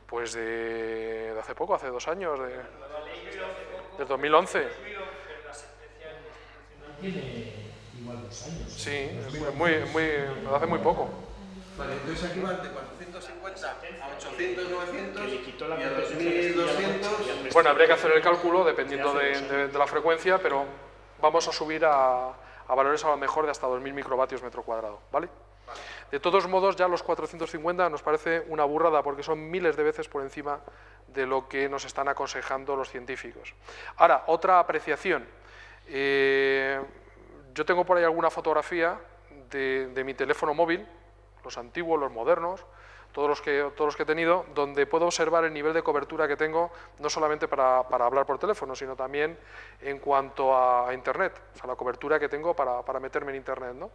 Pues de hace poco, hace 2 años, del 2011. Tiene igual 2 años. Sí, hace muy poco. Vale, entonces aquí van de 450 a 800, 900 Que le quitó la y a competencia 2200. Bueno, habría que hacer el cálculo dependiendo de la frecuencia, pero vamos a subir a valores a lo mejor de hasta 2000 microvatios metro cuadrado, ¿vale? De todos modos, ya los 450 nos parece una burrada porque son miles de veces por encima de lo que nos están aconsejando los científicos. Ahora, otra apreciación. Yo tengo por ahí alguna fotografía de mi teléfono móvil, los antiguos, los modernos, todos los que he tenido, donde puedo observar el nivel de cobertura que tengo, no solamente para hablar por teléfono, sino también en cuanto a Internet, o sea, la cobertura que tengo para meterme en Internet, ¿no?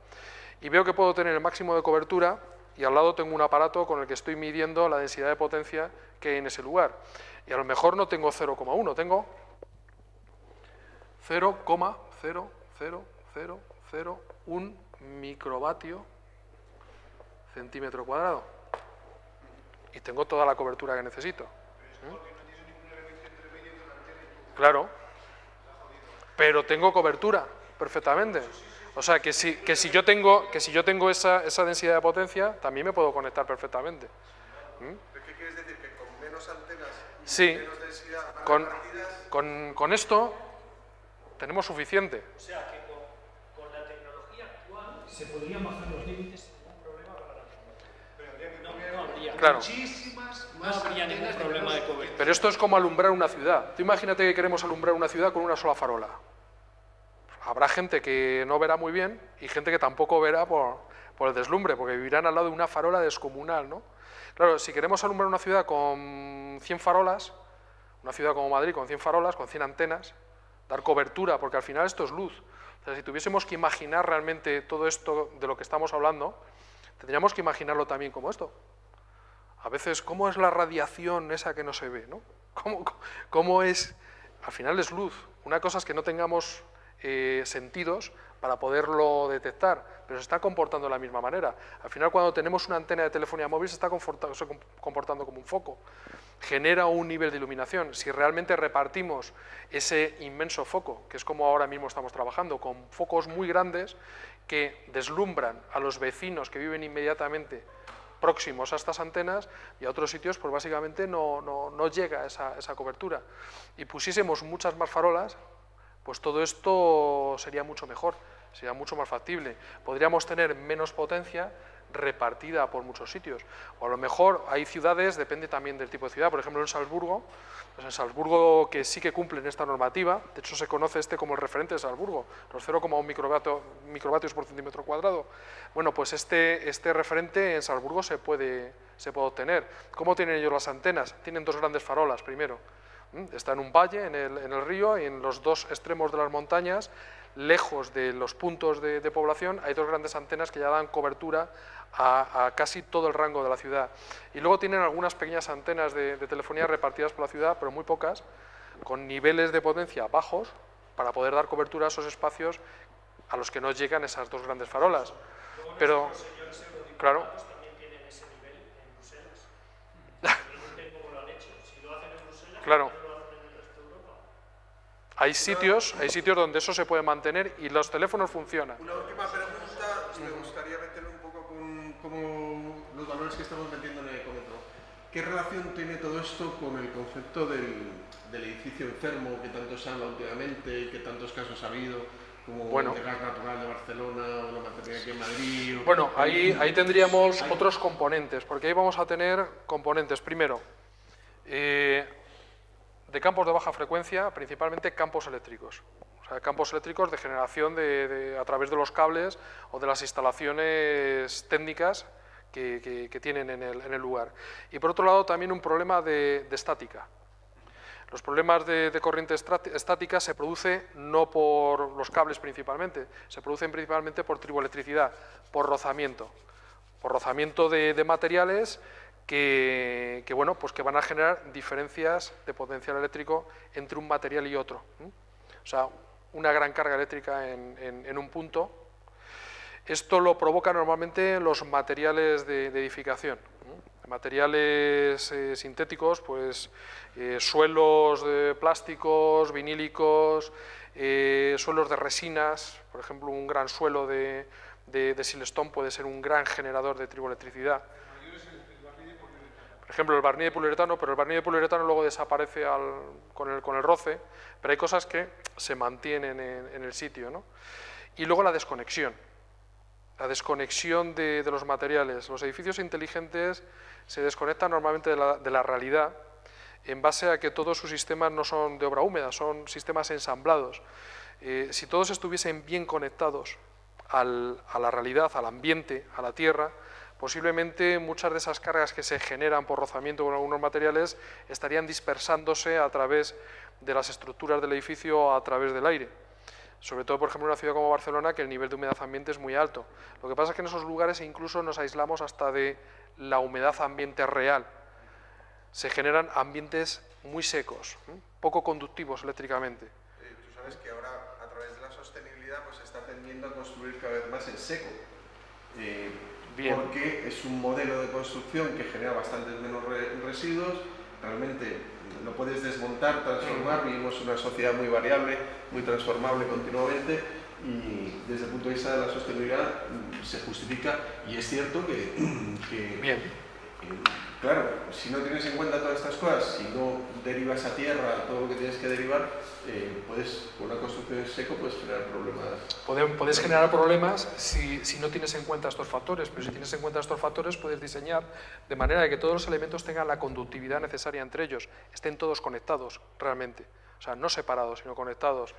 Y veo que puedo tener el máximo de cobertura y al lado tengo un aparato con el que estoy midiendo la densidad de potencia que hay en ese lugar. Y a lo mejor no tengo 0,1, tengo 0,00001 microvatio centímetro cuadrado. Y tengo toda la cobertura que necesito. Claro. Pero tengo cobertura, perfectamente. O sea, que si yo tengo esa densidad de potencia, también me puedo conectar perfectamente. ¿Qué quieres decir? ¿Que con menos antenas y Sí, menos densidad más con repartidas? esto tenemos suficiente. O sea que con la tecnología actual se podrían bajar los límites sin ningún problema para la tecnología. No habría. Claro. No habría ningún problema de cobertura. Pero esto es como alumbrar una ciudad. Tú imagínate que queremos alumbrar una ciudad con una sola farola. Habrá gente que no verá muy bien y gente que tampoco verá por el deslumbre, porque vivirán al lado de una farola descomunal, ¿no? Claro, si queremos alumbrar una ciudad con 100 farolas, una ciudad como Madrid con 100 farolas, con 100 antenas, dar cobertura, porque al final esto es luz. O sea, si tuviésemos que imaginar realmente todo esto de lo que estamos hablando, tendríamos que imaginarlo también como esto. A veces, ¿cómo es la radiación esa que no se ve, ¿no? ¿Cómo es? Al final es luz. Una cosa es que no tengamos sentidos para poderlo detectar, pero se está comportando de la misma manera. Al final, cuando tenemos una antena de telefonía móvil, se está comportando como un foco. Genera un nivel de iluminación. Si realmente repartimos ese inmenso foco, que es como ahora mismo estamos trabajando, con focos muy grandes que deslumbran a los vecinos que viven inmediatamente próximos a estas antenas, y a otros sitios pues básicamente no llega esa cobertura. Y pusiésemos muchas más farolas, pues todo esto sería mucho mejor, sería mucho más factible. Podríamos tener menos potencia, repartida por muchos sitios. O a lo mejor hay ciudades, depende también del tipo de ciudad. Por ejemplo, en Salzburgo, pues en Salzburgo que sí que cumplen esta normativa, de hecho se conoce como el referente de Salzburgo, los 0,1 microvatios por centímetro cuadrado. Bueno, pues este referente en Salzburgo se puede obtener. ¿Cómo tienen ellos las antenas? Tienen dos grandes farolas, primero. Está en un valle, en el río, y en los dos extremos de las montañas, lejos de los puntos de población, hay dos grandes antenas que ya dan cobertura a casi todo el rango de la ciudad. Y luego tienen algunas pequeñas antenas de telefonía repartidas por la ciudad, pero muy pocas, con niveles de potencia bajos, para poder dar cobertura a esos espacios a los que no llegan esas dos grandes farolas. Pero, claro, claro. Hay sitios donde eso se puede mantener y los teléfonos funcionan. Una última pregunta, me gustaría meter un poco con los valores que estamos metiendo en el ecómetro. ¿Qué relación tiene todo esto con el concepto del edificio enfermo que tanto se habla últimamente y que tantos casos ha habido, como el gas natural de Barcelona o la materia aquí en Madrid? Bueno, ahí tendríamos otros componentes, porque ahí vamos a tener componentes. Primero, de campos de baja frecuencia, principalmente campos eléctricos. O sea, campos eléctricos de generación a través de los cables o de las instalaciones técnicas que tienen en el lugar. Y por otro lado, también un problema de estática. Los problemas de corriente estática se producen no por los cables principalmente, se producen principalmente por triboelectricidad, por rozamiento de materiales que van a generar diferencias de potencial eléctrico entre un material y otro. O sea, una gran carga eléctrica en un punto. Esto lo provoca normalmente los materiales de edificación. Materiales sintéticos, pues suelos de plásticos, vinílicos, suelos de resinas. Por ejemplo, un gran suelo de silestón puede ser un gran generador de triboelectricidad. Por ejemplo, el barniz de poliuretano, pero el barniz de poliuretano luego desaparece con el roce, pero hay cosas que se mantienen en el sitio, ¿no? Y luego la desconexión de los materiales. Los edificios inteligentes se desconectan normalmente de la realidad en base a que todos sus sistemas no son de obra húmeda, son sistemas ensamblados. Si todos estuviesen bien conectados a la realidad, al ambiente, a la tierra, posiblemente muchas de esas cargas que se generan por rozamiento con algunos materiales estarían dispersándose a través de las estructuras del edificio o a través del aire. Sobre todo, por ejemplo, en una ciudad como Barcelona, que el nivel de humedad ambiente es muy alto. Lo que pasa es que en esos lugares incluso nos aislamos hasta de la humedad ambiente real. Se generan ambientes muy secos, poco conductivos eléctricamente. Tú sabes que ahora, a través de la sostenibilidad, pues se está tendiendo a construir cada vez más en seco. Porque es un modelo de construcción que genera bastantes menos residuos, realmente lo puedes desmontar, transformar, vivimos una sociedad muy variable, muy transformable continuamente, y desde el punto de vista de la sostenibilidad se justifica, y es cierto que claro, si no tienes en cuenta todas estas cosas, si no derivas a tierra todo lo que tienes que derivar, con una construcción en seco puedes generar problemas. Puedes generar problemas si no tienes en cuenta estos factores, pero si tienes en cuenta estos factores puedes diseñar de manera de que todos los elementos tengan la conductividad necesaria entre ellos, estén todos conectados realmente, o sea, no separados, sino conectados.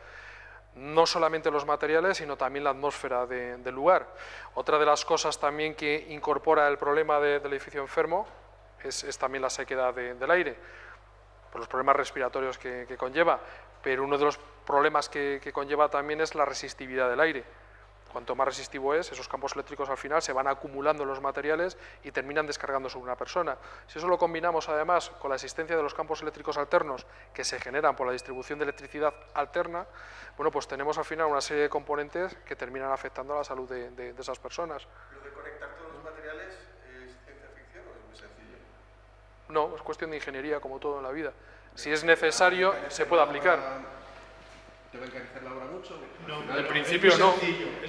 No solamente los materiales, sino también la atmósfera del lugar. Otra de las cosas también que incorpora el problema del edificio enfermo es también la sequedad del aire, por los problemas respiratorios que conlleva, pero uno de los problemas que conlleva también es la resistividad del aire. Cuanto más resistivo es, esos campos eléctricos al final se van acumulando en los materiales y terminan descargando sobre una persona. Si eso lo combinamos además con la existencia de los campos eléctricos alternos que se generan por la distribución de electricidad alterna, bueno, pues tenemos al final una serie de componentes que terminan afectando a la salud de esas personas. ¿Lo de conectar todos los materiales es ciencia ficción o es muy sencillo? No, es cuestión de ingeniería como todo en la vida. Si es necesario, se puede aplicar. ¿Te va a encarecer la obra mucho? No, en principio no,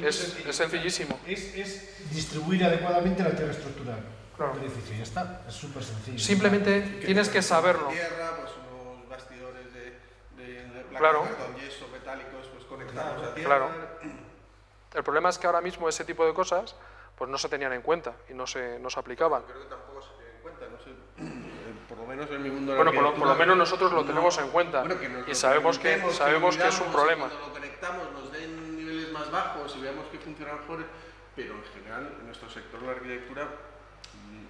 es sencillísimo. Es distribuir adecuadamente la tierra estructural del edificio, ya está, es súper sencillo. Simplemente tienes que saberlo. Tierra, pues unos bastidores de placas Claro. de cartón, yeso, metálicos, pues conectados a tierra. Claro. El problema es que ahora mismo ese tipo de cosas pues no se tenían en cuenta y no se aplicaban. Creo que tampoco se tiene en cuenta, no sé, por lo menos en mi mundo de la Bueno, por arquitectura, lo menos nosotros lo tenemos en cuenta bueno, nos y lo sabemos que conectemos, es un miramos, problema. Cuando lo conectamos nos den niveles más bajos y veamos que funciona mejor, pero en general en nuestro sector de la arquitectura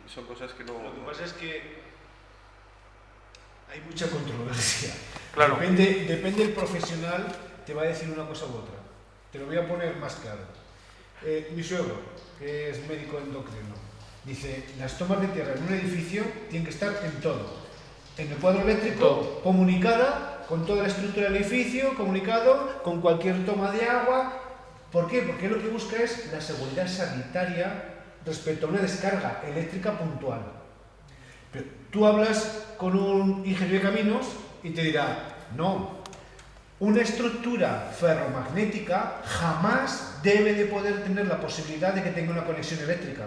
son cosas que no... Lo que pasa es que hay mucha controversia. Claro. Depende del profesional, te va a decir una cosa u otra. Te lo voy a poner más claro. Mi suegro, que es médico endocrino, dice, las tomas de tierra en un edificio tienen que estar en todo. En el cuadro eléctrico, comunicada con toda la estructura del edificio, comunicado con cualquier toma de agua. ¿Por qué? Porque lo que busca es la seguridad sanitaria respecto a una descarga eléctrica puntual. Pero tú hablas con un ingeniero de caminos y te dirá, no, una estructura ferromagnética jamás debe de poder tener la posibilidad de que tenga una conexión eléctrica,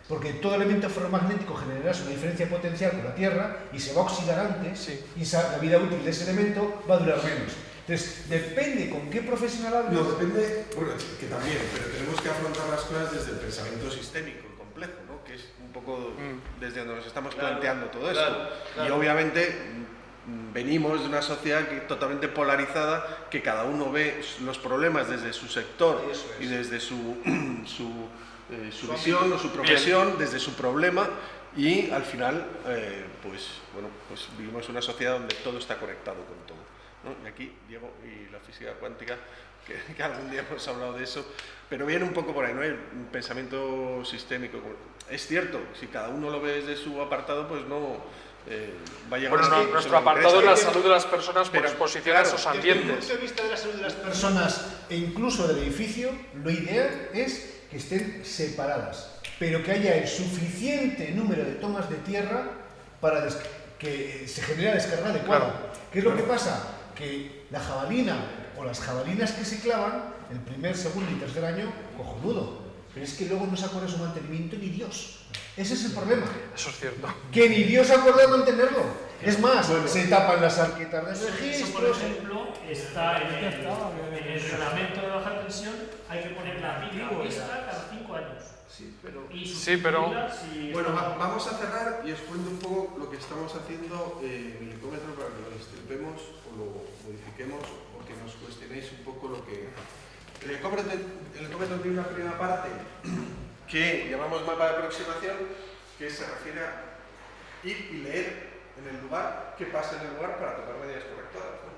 porque todo elemento ferromagnético generará una diferencia potencial con la Tierra y se va a oxidar antes, y la vida útil de ese elemento va a durar menos. Entonces, depende con qué profesional hables. No, depende, bueno, que también, pero tenemos que afrontar las cosas desde el pensamiento sistémico, complejo, ¿no? Que es un poco desde donde nos estamos planteando todo esto. Y obviamente venimos de una sociedad totalmente polarizada, que cada uno ve los problemas desde su sector y desde su visión o su profesión, desde su problema, y al final, pues vivimos en una sociedad donde todo está conectado con todo, ¿no? Y aquí, Diego, y la física cuántica, que algún día hemos hablado de eso, pero viene un poco por ahí, ¿no? El pensamiento sistémico. Es cierto, si cada uno lo ve desde su apartado, pues no va a llegar a nuestro apartado es la salud de las personas por exposición a esos ambientes. Desde el punto de vista de la salud de las personas e incluso del edificio, lo ideal es que estén separadas, pero que haya el suficiente número de tomas de tierra para que se genere la descarga adecuada. ¿Qué es lo que pasa? Que la jabalina o las jabalinas que se clavan el primer, segundo y tercer año, cojonudo, pero es que luego no se acuerda su mantenimiento ni Dios. Ese es el problema. Eso es cierto. Que ni Dios se acuerda de mantenerlo. Es más, se tapan las arquetas de registro. Eso, por ejemplo, está en el reglamento de baja tensión, hay que poner la pica vista cada 5 años. Sí, pero bueno, vamos a cerrar y os cuento un poco lo que estamos haciendo en el ecómetro para que lo distribemos o lo modifiquemos o que nos cuestionéis un poco lo que... El ecómetro tiene una primera parte que llamamos mapa de aproximación, que se refiere a ir y leer en el lugar qué pasa en el lugar para tomar medidas correctoras, ¿no?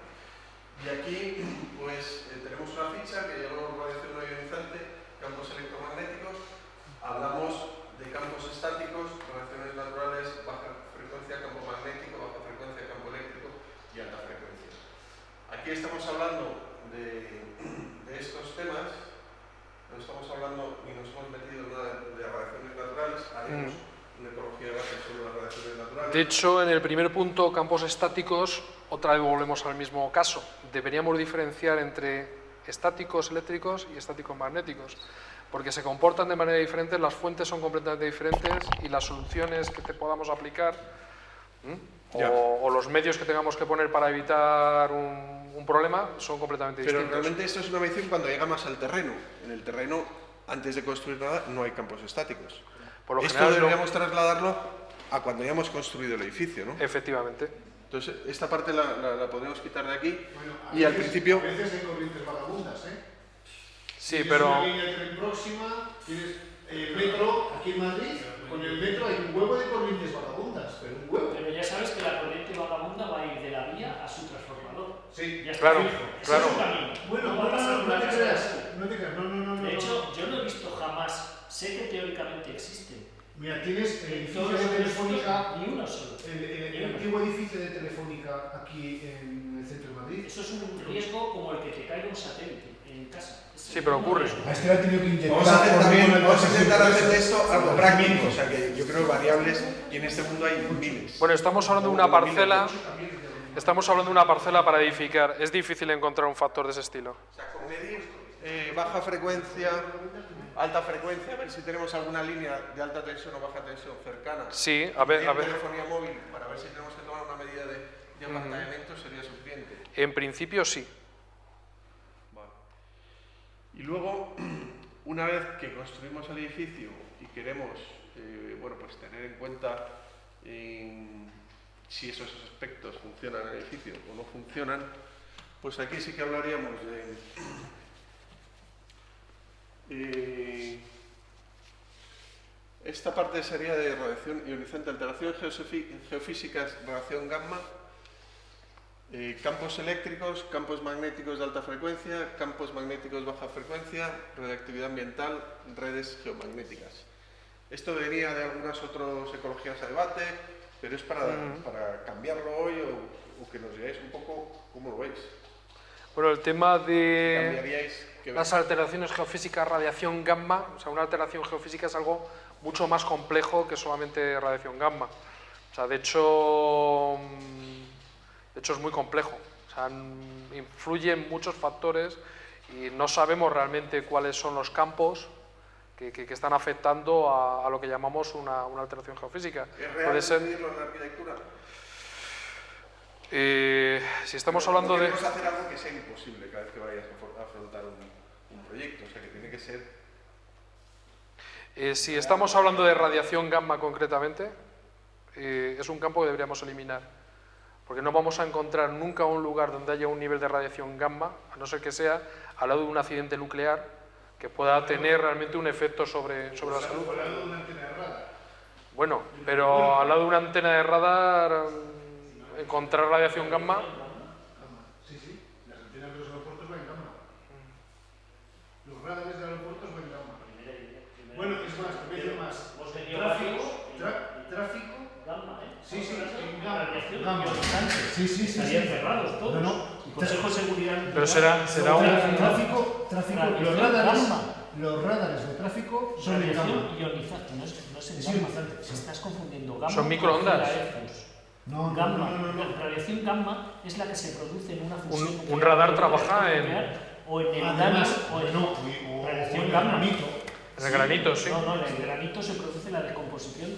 Y aquí pues tenemos una ficha que llamamos radiación no ionizante, campos electromagnéticos. Hablamos de campos estáticos, radiaciones naturales, baja frecuencia, campo magnético, baja frecuencia, campo eléctrico y alta frecuencia. Aquí estamos hablando de estos temas, no estamos hablando ni nos hemos metido en nada de radiaciones naturales, haremos una ecología de base sobre las radiaciones naturales. De hecho, en el primer punto, campos estáticos, otra vez volvemos al mismo caso. Deberíamos diferenciar entre estáticos eléctricos y estáticos magnéticos, porque se comportan de manera diferente, las fuentes son completamente diferentes y las soluciones que te podamos aplicar o los medios que tengamos que poner para evitar un problema son completamente distintos. Pero realmente esto es una medición cuando llega más al terreno. En el terreno, antes de construir nada, no hay campos estáticos. Por lo esto general, deberíamos trasladarlo a cuando hayamos construido el edificio, ¿no? Efectivamente. Entonces, esta parte la podemos quitar de aquí. Bueno, y al principio... A veces hay corrientes vagabundas, ¿eh? Sí, tienes pero... una línea de tren próxima, tienes el metro aquí en Madrid, con el metro hay un huevo de corrientes vagabundas, pero un huevo. Pero ya sabes que la corriente vagabunda va a ir de la vía a su transformador. Sí, ya está claro, fijo. claro. Es un camino. Bueno, no va a pasar no una te casa creas, así. no te creas, no. De hecho, yo no he visto jamás, sé que teóricamente existen. Mira, tienes el edificio Todos de los Telefónica, ni uno solo. el antiguo edificio de Telefónica aquí en el centro de Madrid. Eso es un riesgo como el que te caiga un satélite en casa. Sí, pero ocurre. A este le ha tenido que inyectar. Vamos a por intentar hacer de esto algo práctico, o sea que yo creo variables y en este mundo hay miles. Bueno, estamos hablando de una parcela. Estamos hablando de una parcela para edificar. Es difícil encontrar un factor de ese estilo. O sea, con medir baja frecuencia, alta frecuencia, a ver si tenemos alguna línea de alta tensión o baja tensión cercana. Sí, a ver. Telefonía móvil, para ver si tenemos que tomar una medida de apartamiento sería suficiente. En principio sí. Vale. Y luego, Una vez que construimos el edificio y queremos bueno, pues tener en cuenta si esos aspectos funcionan en el edificio o no funcionan, pues aquí sí que hablaríamos de... esta parte sería de radiación ionizante, alteraciones geofísicas, radiación gamma, campos eléctricos, campos magnéticos de alta frecuencia, campos magnéticos de baja frecuencia, radioactividad ambiental, redes geomagnéticas. Esto venía de algunas otras ecologías a debate, pero es para cambiarlo hoy o que nos digáis un poco cómo lo veis. Bueno, el tema de ¿Cambiaríais? las alteraciones geofísicas, radiación gamma, o sea, una alteración geofísica es algo mucho más complejo que solamente radiación gamma. O sea, de hecho es muy complejo. O sea, influyen muchos factores y no sabemos realmente cuáles son los campos que están afectando a lo que llamamos una alteración geofísica. ¿Es real Puede ser, medirlo en la arquitectura? si estamos hablando de... Queremos hacer algo que sea imposible cada vez que vayas a afrontar un proyecto, o sea, que tiene que ser... si estamos hablando de radiación gamma concretamente, es un campo que deberíamos eliminar, porque no vamos a encontrar nunca un lugar donde haya un nivel de radiación gamma, a no ser que sea al lado de un accidente nuclear que pueda tener realmente un efecto sobre la salud. Al lado de una antena de radar. Bueno, pero al lado de una antena de radar, encontrar radiación gamma... Sí, sí, las antenas de los aeropuertos van en gamma. Los radares de aeropuertos van en gamma. Bueno, es más, te voy a decir más. Tráfico. Gamma, ¿eh? Sí, sí, en gamma. Gamma. Sí, sí, sí. Estarían sí. cerrados todos. No. Consejo de Seguridad. Pero será un... Tráfico, los radares de tráfico son en gamma. Radiación ionizante, no es en Es gamma. ionizante, sí. Estás confundiendo gamma Son microondas. con gigahercios. No. La radiación gamma es la que se produce en una fusión. Un radar trabaja o en el Además, o radiación en gamma. granito. En el granito, sí. No, en el granito se produce la descomposición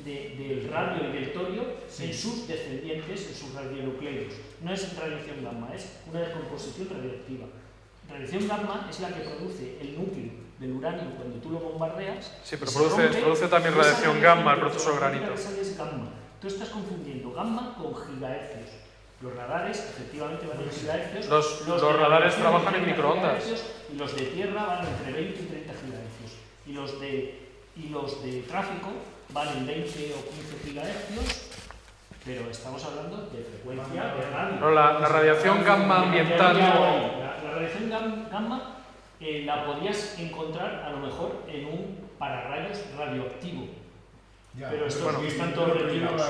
del radio y del torio en sus descendientes, en sus radionucleidos. No es radiación gamma, es una descomposición radioactiva. Radiación gamma es la que produce el núcleo del uranio cuando tú lo bombardeas. Sí, pero se rompe, produce también esa radiación gamma el que proceso de la granito. que sale es gamma. Tú estás confundiendo gamma con gigahercios. Los radares efectivamente van en gigahercios. Los de radares radiación trabajan en 30 microondas. gigahercios, y los de tierra van entre 20 y 30 gigahercios. Y los de tráfico van en 20 o 15 gigahercios, pero estamos hablando de frecuencia de radio. No, la radiación gamma ambiental... La radiación gamma la podrías encontrar a lo mejor en un pararrayos radioactivo. Ya, Pero estos bueno, están todos retirados.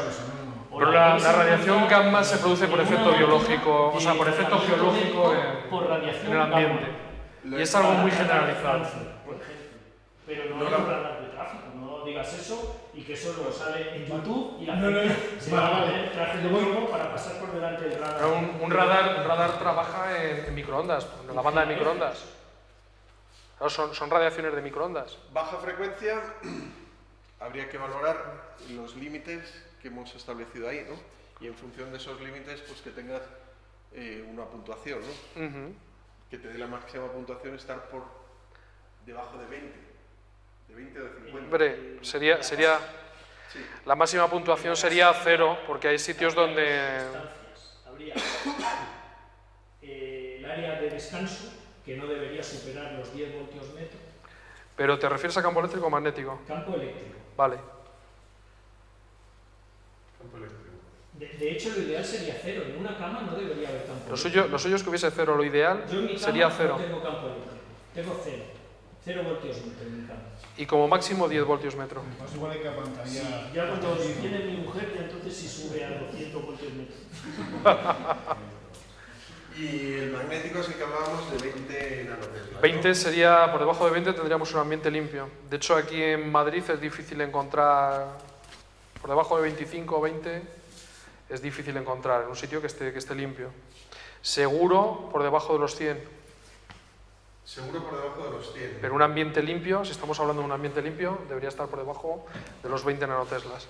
Pero la radiación gamma se produce por efecto biológico, o sea, por efecto geológico por radiación en el ambiente. Y es algo muy generalizado. Por ejemplo. Pero no es un radar de tráfico, no digas eso y que eso lo sale en YouTube y la gente se va a poner traje de vuelo para pasar por delante del radar. Un radar trabaja en microondas, en la banda de microondas. Claro, son radiaciones de microondas. Baja frecuencia, habría que valorar los límites que hemos establecido ahí, ¿no? Y en función de esos límites, pues que tengas una puntuación, ¿no? Que te dé la máxima puntuación estar por debajo de 20 o de 50. Hombre, sería Sí. la máxima puntuación sería 0, porque hay sitios donde... Habría el área de descanso, que no debería superar los 10 voltios metro. Pero ¿te refieres a campo eléctrico o magnético? Campo eléctrico. Vale. De hecho, lo ideal sería 0. En una cama no debería haber campo Lo eléctrico. suyo es que hubiese 0, lo ideal Yo en mi cama sería 0. no tengo campo eléctrico. Tengo 0. 0 voltios metro en mi cama. Y como máximo 10 voltios metro. Pues igual hay que apantallar. Ya cuando tiene mi mujer, ya entonces sí sube a 200 voltios metro. Y el magnético es el que hablábamos de 20 nanoteslas. 20 sería, por debajo de 20 tendríamos un ambiente limpio. De hecho, aquí en Madrid es difícil encontrar, por debajo de 25 o 20, es difícil encontrar en un sitio que esté limpio. Seguro por debajo de los 100. Seguro por debajo de los 100. Pero un ambiente limpio, si estamos hablando de un ambiente limpio, debería estar por debajo de los 20 nanoteslas.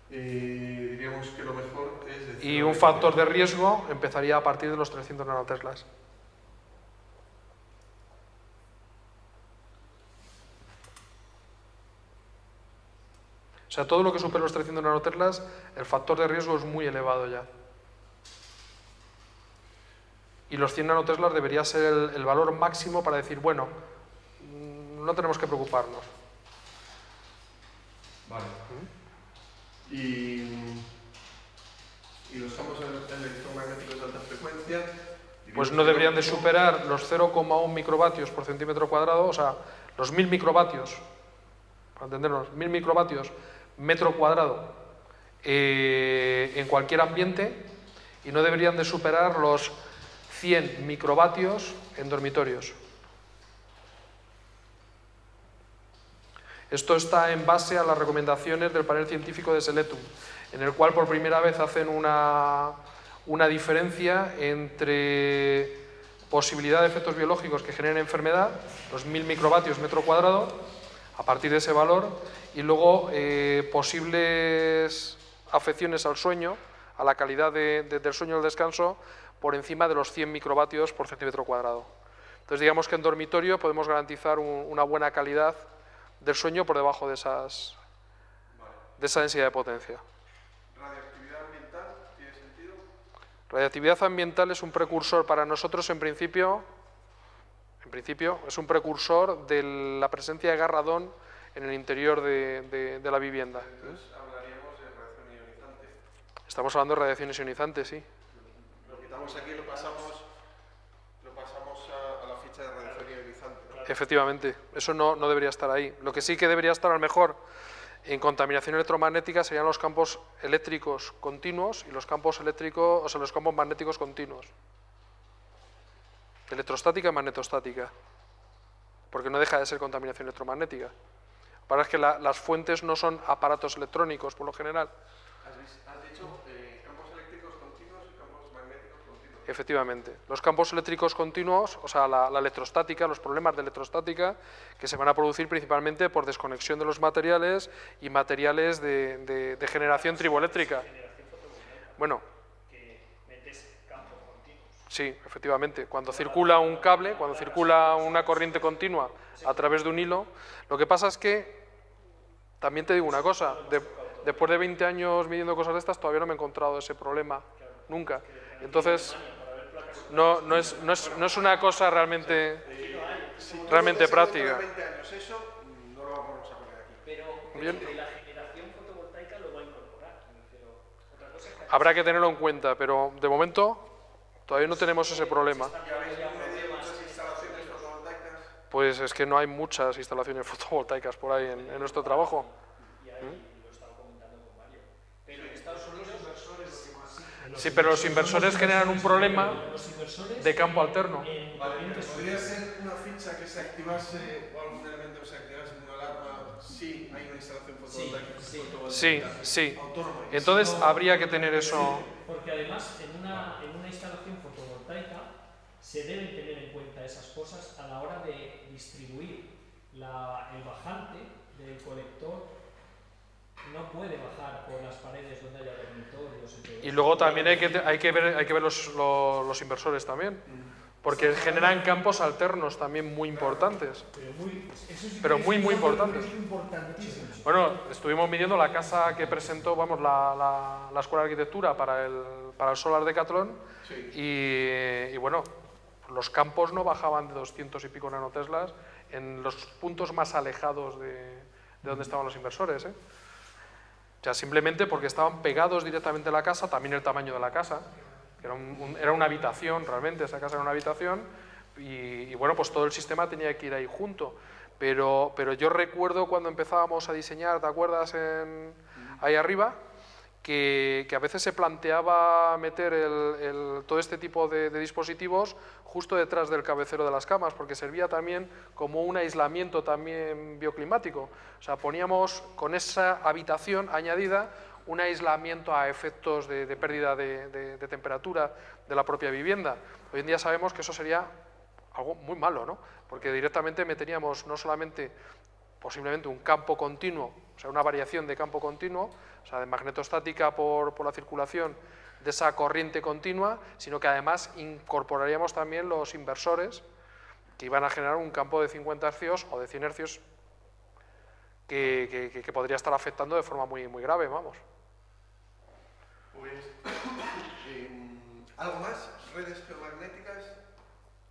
Diríamos que lo mejor es... Y un factor de riesgo empezaría a partir de los 300 nanoteslas. O sea, todo lo que supera los 300 nanoteslas, el factor de riesgo es muy elevado ya. Y los 100 nanoteslas debería ser el valor máximo para decir, bueno, no tenemos que preocuparnos. Vale. Y los campos electromagnéticos de alta frecuencia... Pues no deberían de superar los 0,1 microvatios por centímetro cuadrado, o sea, los 1000 microvatios, para entendernos, 1000 microvatios metro cuadrado en cualquier ambiente, y no deberían de superar los 100 microvatios en dormitorios. Esto está en base a las recomendaciones del panel científico de Seletum, en el cual por primera vez hacen una diferencia entre posibilidad de efectos biológicos que generen enfermedad, los 1000 microvatios metro cuadrado, a partir de ese valor, y luego posibles afecciones al sueño, a la calidad del sueño y el descanso, por encima de los 100 microvatios por centímetro cuadrado. Entonces, digamos que en dormitorio podemos garantizar una buena calidad del sueño por debajo de esa densidad de potencia. ¿Radioactividad ambiental tiene sentido? Radiactividad ambiental es un precursor para nosotros, en principio es un precursor de la presencia de gas radón en el interior de la vivienda. Entonces hablaríamos de radiación ionizante. Estamos hablando de radiaciones ionizantes, sí. Lo quitamos aquí y lo pasamos a la ficha de radiación ionizante. Efectivamente, eso no debería estar ahí. Lo que sí que debería estar a lo mejor en contaminación electromagnética serían los campos eléctricos continuos y los campos los campos magnéticos continuos. Electrostática y magnetostática. Porque no deja de ser contaminación electromagnética. Lo que pasa es que las fuentes no son aparatos electrónicos, por lo general. Has dicho campos eléctricos continuos y campos magnéticos continuos. Efectivamente. Los campos eléctricos continuos, o sea, la electrostática, los problemas de electrostática, que se van a producir principalmente por desconexión de los materiales y materiales de generación triboeléctrica. Bueno, sí, efectivamente. Cuando circula un cable, cuando circula una corriente continua a través de un hilo, lo que pasa es que, también te digo una cosa, después de 20 años midiendo cosas de estas, todavía no me he encontrado ese problema, nunca. Entonces, no es una cosa realmente práctica. 20 años eso, no lo vamos a poner aquí. Pero Bien. la generación fotovoltaica lo va a incorporar. Otra cosa es que Habrá que tenerlo en cuenta, pero de momento todavía no tenemos ese problema. ¿Ya habéis medido muchas instalaciones fotovoltaicas? Pues es que no hay muchas instalaciones fotovoltaicas por ahí en nuestro trabajo. Sí, pero los inversores generan un problema de campo alterno. ¿Podría ser una ficha que se activase o algún elemento que se activase en una alarma si hay una instalación fotovoltaica? Sí. Autónoma. Entonces habría que tener eso. Porque además en una instalación fotovoltaica se deben tener en cuenta esas cosas a la hora de distribuir el bajante del colector. No puede bajar por las paredes donde haya dormitorios. Y luego también hay que ver los inversores también, porque generan campos alternos también muy importantes. Pero muy importantes. Bueno, estuvimos midiendo la casa que presentó, la Escuela de Arquitectura para el Solar Decathlon, y bueno, los campos no bajaban de 200 y pico nanoteslas en los puntos más alejados de donde estaban los inversores, ¿eh? O sea, simplemente porque estaban pegados directamente a la casa, también el tamaño de la casa, que era una habitación realmente, esa casa era una habitación, y bueno, pues todo el sistema tenía que ir ahí junto. Pero yo recuerdo cuando empezábamos a diseñar, ¿te acuerdas? Ahí arriba, que a veces se planteaba meter todo este tipo de dispositivos justo detrás del cabecero de las camas, porque servía también como un aislamiento también bioclimático. O sea, poníamos con esa habitación añadida un aislamiento a efectos de pérdida de temperatura de la propia vivienda. Hoy en día sabemos que eso sería algo muy malo, ¿no? Porque directamente meteríamos no solamente posiblemente un campo continuo, o sea, una variación de campo continuo, o sea, de magnetostática por la circulación de esa corriente continua, sino que además incorporaríamos también los inversores que iban a generar un campo de 50 hercios o de 100 hercios que podría estar afectando de forma muy, muy grave, vamos. Pues, ¿algo más? ¿Redes geomagnéticas?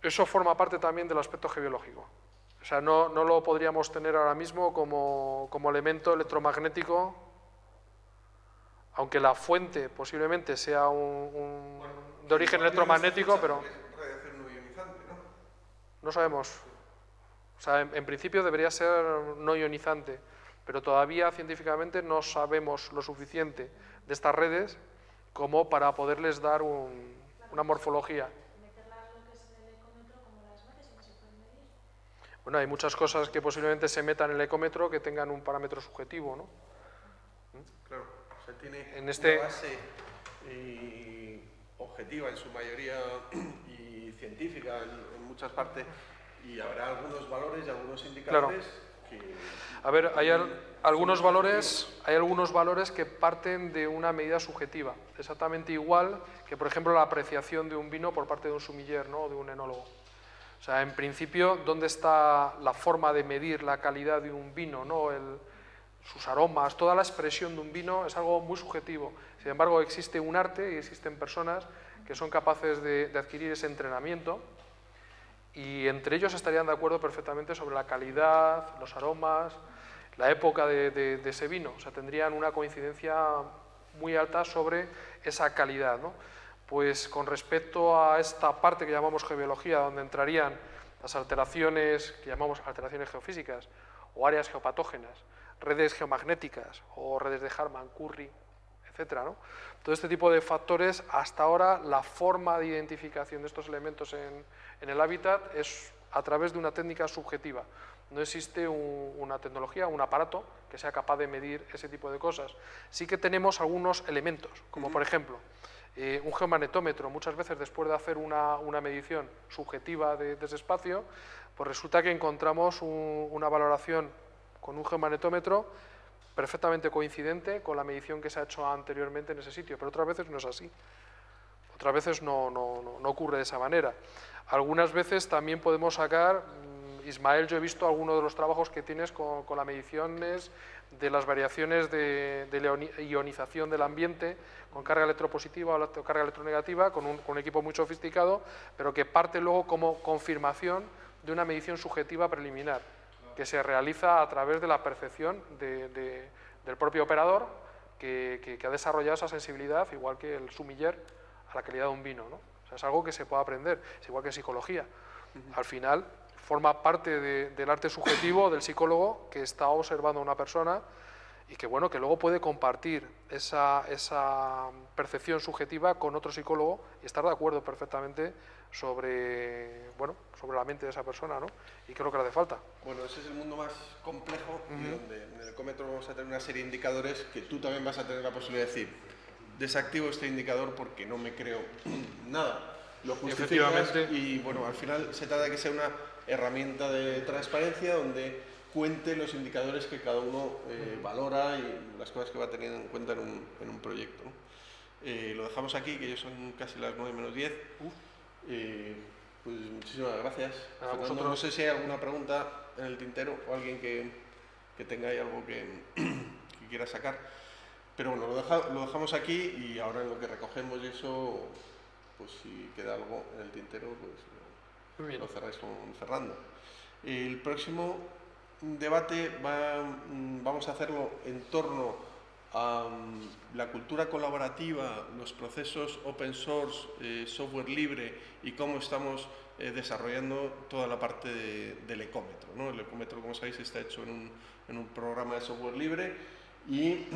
Eso forma parte también del aspecto geobiológico. O sea, no lo podríamos tener ahora mismo como elemento electromagnético, aunque la fuente posiblemente sea de origen electromagnético, pero Es radiación no ionizante, ¿no? no sabemos. O sea, en principio debería ser no ionizante, pero todavía científicamente no sabemos lo suficiente de estas redes como para poderles dar una morfología. Meterlas lo que es en el ecómetro, como las metes y no se pueden medir. Bueno, hay muchas cosas que posiblemente se metan en el ecómetro que tengan un parámetro subjetivo, ¿no? Claro, o sea, tiene En una base objetiva en su mayoría y científica en muchas partes, y habrá algunos valores y algunos indicadores que... A ver, hay algunos valores que parten de una medida subjetiva, exactamente igual que, por ejemplo, la apreciación de un vino por parte de un sommelier, ¿no?, o de un enólogo. O sea, en principio, ¿dónde está la forma de medir la calidad de un vino, ¿no?, sus aromas, toda la expresión de un vino es algo muy subjetivo. Sin embargo, existe un arte y existen personas que son capaces de adquirir ese entrenamiento, y entre ellos estarían de acuerdo perfectamente sobre la calidad, los aromas, la época de ese vino. O sea, tendrían una coincidencia muy alta sobre esa calidad, ¿no? Pues con respecto a esta parte que llamamos geobiología, donde entrarían las alteraciones que llamamos alteraciones geofísicas o áreas geopatógenas, redes geomagnéticas o redes de Harman, Curry, etcétera, ¿no? Todo este tipo de factores, hasta ahora la forma de identificación de estos elementos en el hábitat es a través de una técnica subjetiva. No existe una tecnología, un aparato que sea capaz de medir ese tipo de cosas. Sí que tenemos algunos elementos, como por ejemplo un geomagnetómetro. Muchas veces, después de hacer una medición subjetiva de ese espacio, pues resulta que encontramos una valoración con un geomagnetómetro perfectamente coincidente con la medición que se ha hecho anteriormente en ese sitio, pero otras veces no es así. Otras veces no ocurre de esa manera. Algunas veces también podemos sacar, Ismael, yo he visto algunos de los trabajos que tienes con las mediciones de las variaciones de la ionización del ambiente con carga electropositiva o carga electronegativa, con un equipo muy sofisticado, pero que parte luego como confirmación de una medición subjetiva preliminar, que se realiza a través de la percepción del propio operador que ha desarrollado esa sensibilidad, igual que el sommelier, a la calidad de un vino, ¿no? O sea, es algo que se puede aprender, es igual que en psicología. Al final forma parte del arte subjetivo del psicólogo que está observando a una persona y que, bueno, que luego puede compartir esa percepción subjetiva con otro psicólogo y estar de acuerdo perfectamente sobre la mente de esa persona, ¿no? Y creo que le hace falta. Bueno, ese es el mundo más complejo, y donde en el ecómetro vamos a tener una serie de indicadores que tú también vas a tener la posibilidad de decir: desactivo este indicador porque no me creo nada. Lo justificas y, bueno, al final se trata de que sea una herramienta de transparencia donde cuente los indicadores que cada uno valora y las cosas que va teniendo en cuenta en un proyecto, ¿no? Lo dejamos aquí, que ya son casi las 9 menos 10. Pues muchísimas gracias. A vosotros. No sé si hay alguna pregunta en el tintero o alguien que tenga ahí algo que quiera sacar. Pero bueno, lo dejamos aquí, y ahora en lo que recogemos y eso, pues si queda algo en el tintero, pues lo cerráis con Fernando. El próximo debate vamos a hacerlo en torno a la cultura colaborativa, los procesos open source, software libre, y cómo estamos desarrollando toda la parte del ecómetro, ¿no? El ecómetro, como sabéis, está hecho en un programa de software libre, y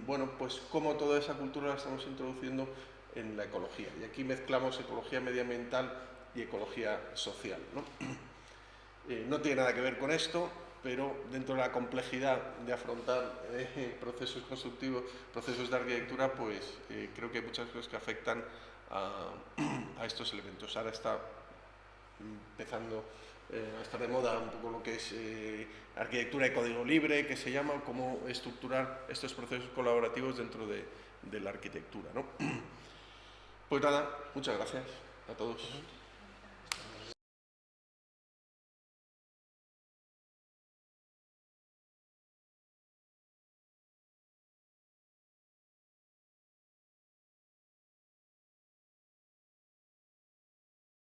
bueno, pues cómo toda esa cultura la estamos introduciendo en la ecología. Y aquí mezclamos ecología medioambiental y ecología social, ¿no? No tiene nada que ver con esto, pero dentro de la complejidad de afrontar procesos constructivos, procesos de arquitectura, pues creo que hay muchas cosas que afectan a estos elementos. Ahora está empezando a estar de moda un poco lo que es arquitectura de código libre, que se llama, cómo estructurar estos procesos colaborativos dentro de la arquitectura, ¿no? Pues nada, muchas gracias a todos.